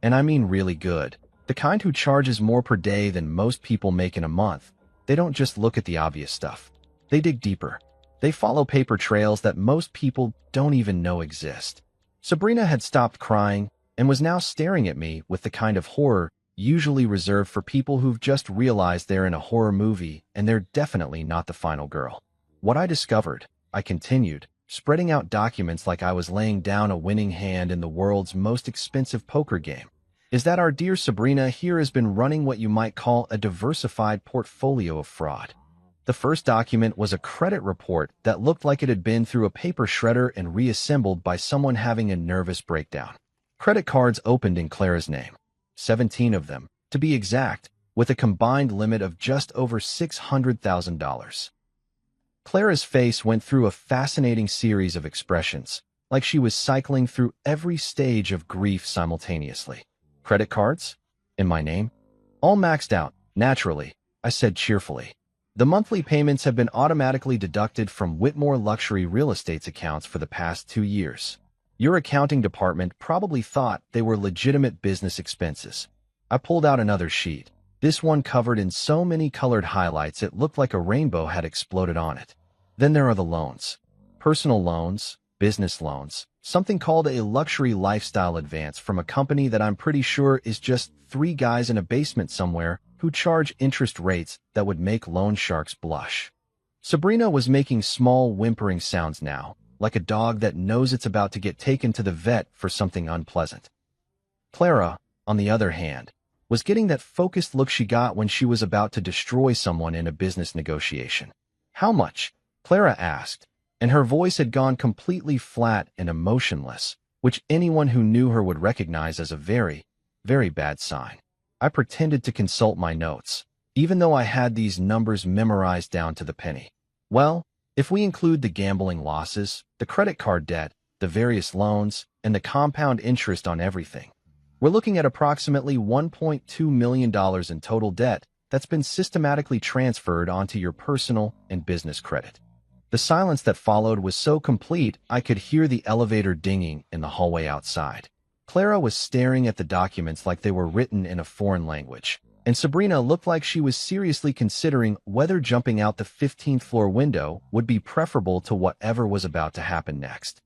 and I mean really good, the kind who charges more per day than most people make in a month, they don't just look at the obvious stuff. They dig deeper. They follow paper trails that most people don't even know exist." Sabrina had stopped crying and was now staring at me with the kind of horror usually reserved for people who've just realized they're in a horror movie and they're definitely not the final girl. "What I discovered," I continued, spreading out documents like I was laying down a winning hand in the world's most expensive poker game, "is that our dear Sabrina here has been running what you might call a diversified portfolio of fraud." The first document was a credit report that looked like it had been through a paper shredder and reassembled by someone having a nervous breakdown. Credit cards opened in Clara's name. 17 of them, to be exact, with a combined limit of just over $600,000. Clara's face went through a fascinating series of expressions, like she was cycling through every stage of grief simultaneously. "Credit cards? In my name? All maxed out, naturally," I said cheerfully. "The monthly payments have been automatically deducted from Whitmore Luxury Real Estate's accounts for the past 2 years. Your accounting department probably thought they were legitimate business expenses." I pulled out another sheet, this one covered in so many colored highlights it looked like a rainbow had exploded on it. "Then there are the loans. Personal loans, business loans, something called a luxury lifestyle advance from a company that I'm pretty sure is just 3 guys in a basement somewhere who charge interest rates that would make loan sharks blush." Sabrina was making small whimpering sounds now, like a dog that knows it's about to get taken to the vet for something unpleasant. Clara, on the other hand, was getting that focused look she got when she was about to destroy someone in a business negotiation. "How much?" Clara asked, and her voice had gone completely flat and emotionless, which anyone who knew her would recognize as a very, very bad sign. I pretended to consult my notes, even though I had these numbers memorized down to the penny. "Well, if we include the gambling losses, the credit card debt, the various loans, and the compound interest on everything, we're looking at approximately $1.2 million in total debt that's been systematically transferred onto your personal and business credit." The silence that followed was so complete I could hear the elevator dinging in the hallway outside. Clara was staring at the documents like they were written in a foreign language, and Sabrina looked like she was seriously considering whether jumping out the 15th floor window would be preferable to whatever was about to happen next.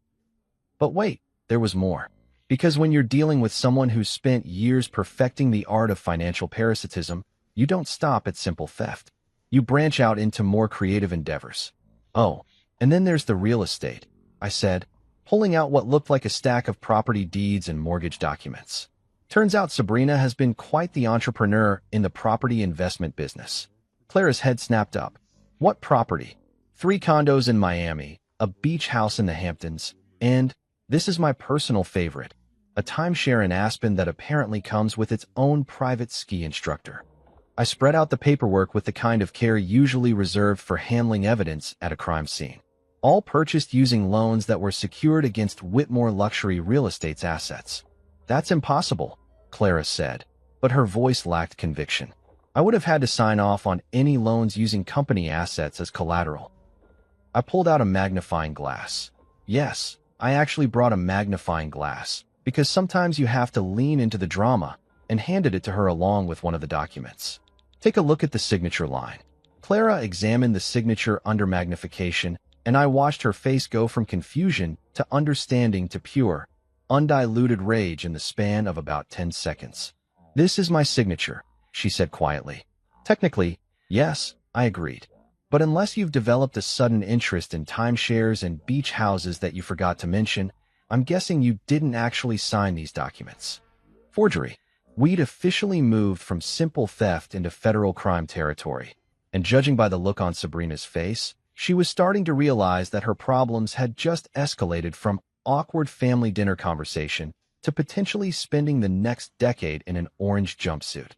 But wait, there was more. Because when you're dealing with someone who's spent years perfecting the art of financial parasitism, you don't stop at simple theft. You branch out into more creative endeavors. "Oh, and then there's the real estate," I said, pulling out what looked like a stack of property deeds and mortgage documents. Turns out Sabrina has been quite the entrepreneur in the property investment business. Clara's head snapped up. "What property?" 3 condos in Miami, a beach house in the Hamptons, and, this is my personal favorite, a timeshare in Aspen that apparently comes with its own private ski instructor. I spread out the paperwork with the kind of care usually reserved for handling evidence at a crime scene. All purchased using loans that were secured against Whitmore Luxury Real Estate's assets. "That's impossible," Clara said, but her voice lacked conviction. "I would have had to sign off on any loans using company assets as collateral." I pulled out a magnifying glass. Yes, I actually brought a magnifying glass, because sometimes you have to lean into the drama, and handed it to her along with one of the documents. Take a look at the signature line. Clara examined the signature under magnification, and I watched her face go from confusion to understanding to pure, undiluted rage in the span of about 10 seconds. "This is my signature," she said quietly. "Technically, yes," I agreed. "But unless you've developed a sudden interest in timeshares and beach houses that you forgot to mention, I'm guessing you didn't actually sign these documents." Forgery. We'd officially moved from simple theft into federal crime territory, and judging by the look on Sabrina's face, she was starting to realize that her problems had just escalated from awkward family dinner conversation to potentially spending the next decade in an orange jumpsuit.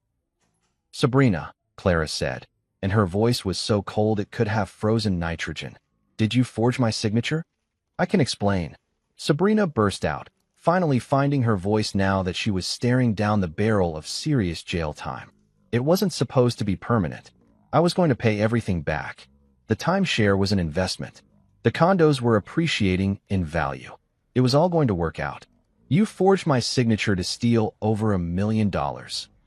"Sabrina," Clara said, and her voice was so cold it could have frozen nitrogen. "Did you forge my signature?" "I can explain." Sabrina burst out, finally finding her voice now that she was staring down the barrel of serious jail time. "It wasn't supposed to be permanent. I was going to pay everything back. The timeshare was an investment. The condos were appreciating in value. It was all going to work out. You forged my signature to steal over $1 million,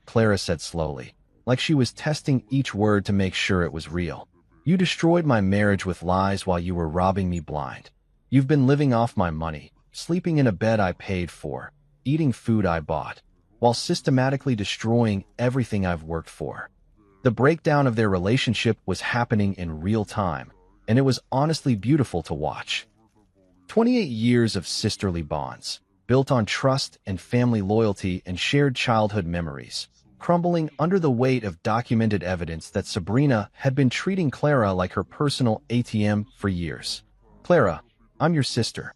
Clara said slowly, like she was testing each word to make sure it was real. "You destroyed my marriage with lies while you were robbing me blind. You've been living off my money, sleeping in a bed I paid for, eating food I bought, while systematically destroying everything I've worked for." The breakdown of their relationship was happening in real time, and it was honestly beautiful to watch. 28 years of sisterly bonds, built on trust and family loyalty and shared childhood memories, crumbling under the weight of documented evidence that Sabrina had been treating Clara like her personal ATM for years. "Clara, I'm your sister,"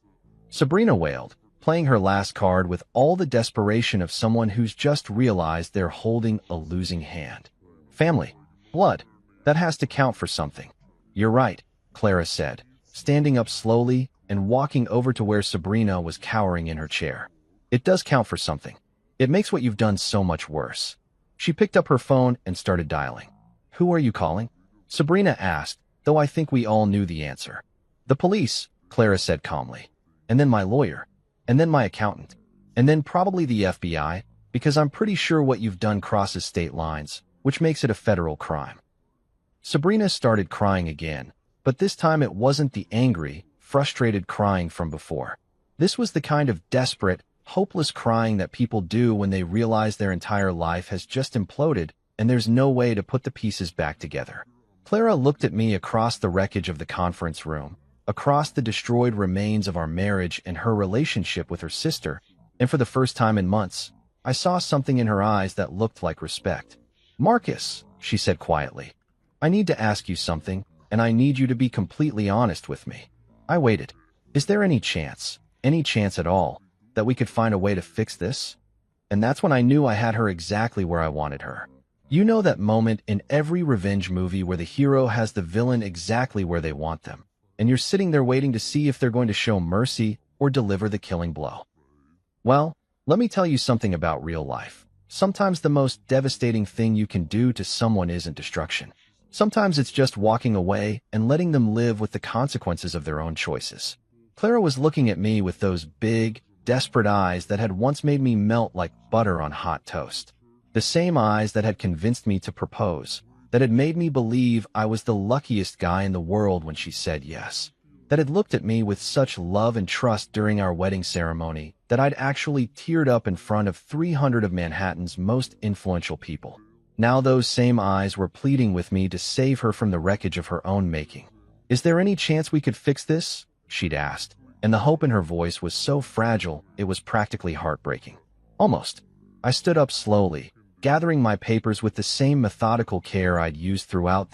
Sabrina wailed, playing her last card with all the desperation of someone who's just realized they're holding a losing hand. "Family. Blood. That has to count for something." "You're right," Clara said, standing up slowly and walking over to where Sabrina was cowering in her chair. "It does count for something. It makes what you've done so much worse." She picked up her phone and started dialing. "Who are you calling?" Sabrina asked, though I think we all knew the answer. "The police," Clara said calmly. "And then my lawyer. And then my accountant. And then probably the FBI, because I'm pretty sure what you've done crosses state lines, which makes it a federal crime." Sabrina started crying again, but this time it wasn't the angry, frustrated crying from before. This was the kind of desperate, hopeless crying that people do when they realize their entire life has just imploded and there's no way to put the pieces back together. Clara looked at me across the wreckage of the conference room, across the destroyed remains of our marriage and her relationship with her sister, and for the first time in months, I saw something in her eyes that looked like respect. "Marcus," she said quietly, "I need to ask you something, and I need you to be completely honest with me." I waited. "Is there any chance at all, that we could find a way to fix this?" And that's when I knew I had her exactly where I wanted her. You know that moment in every revenge movie where the hero has the villain exactly where they want them, and you're sitting there waiting to see if they're going to show mercy or deliver the killing blow. Well, let me tell you something about real life. Sometimes the most devastating thing you can do to someone isn't destruction. Sometimes it's just walking away and letting them live with the consequences of their own choices. Clara was looking at me with those big, desperate eyes that had once made me melt like butter on hot toast. The same eyes that had convinced me to propose, that had made me believe I was the luckiest guy in the world when she said yes, that had looked at me with such love and trust during our wedding ceremony that I'd actually teared up in front of 300 of Manhattan's most influential people. Now those same eyes were pleading with me to save her from the wreckage of her own making. "Is there any chance we could fix this?" she'd asked, and the hope in her voice was so fragile it was practically heartbreaking. Almost. I stood up slowly, gathering my papers with the same methodical care I'd used throughout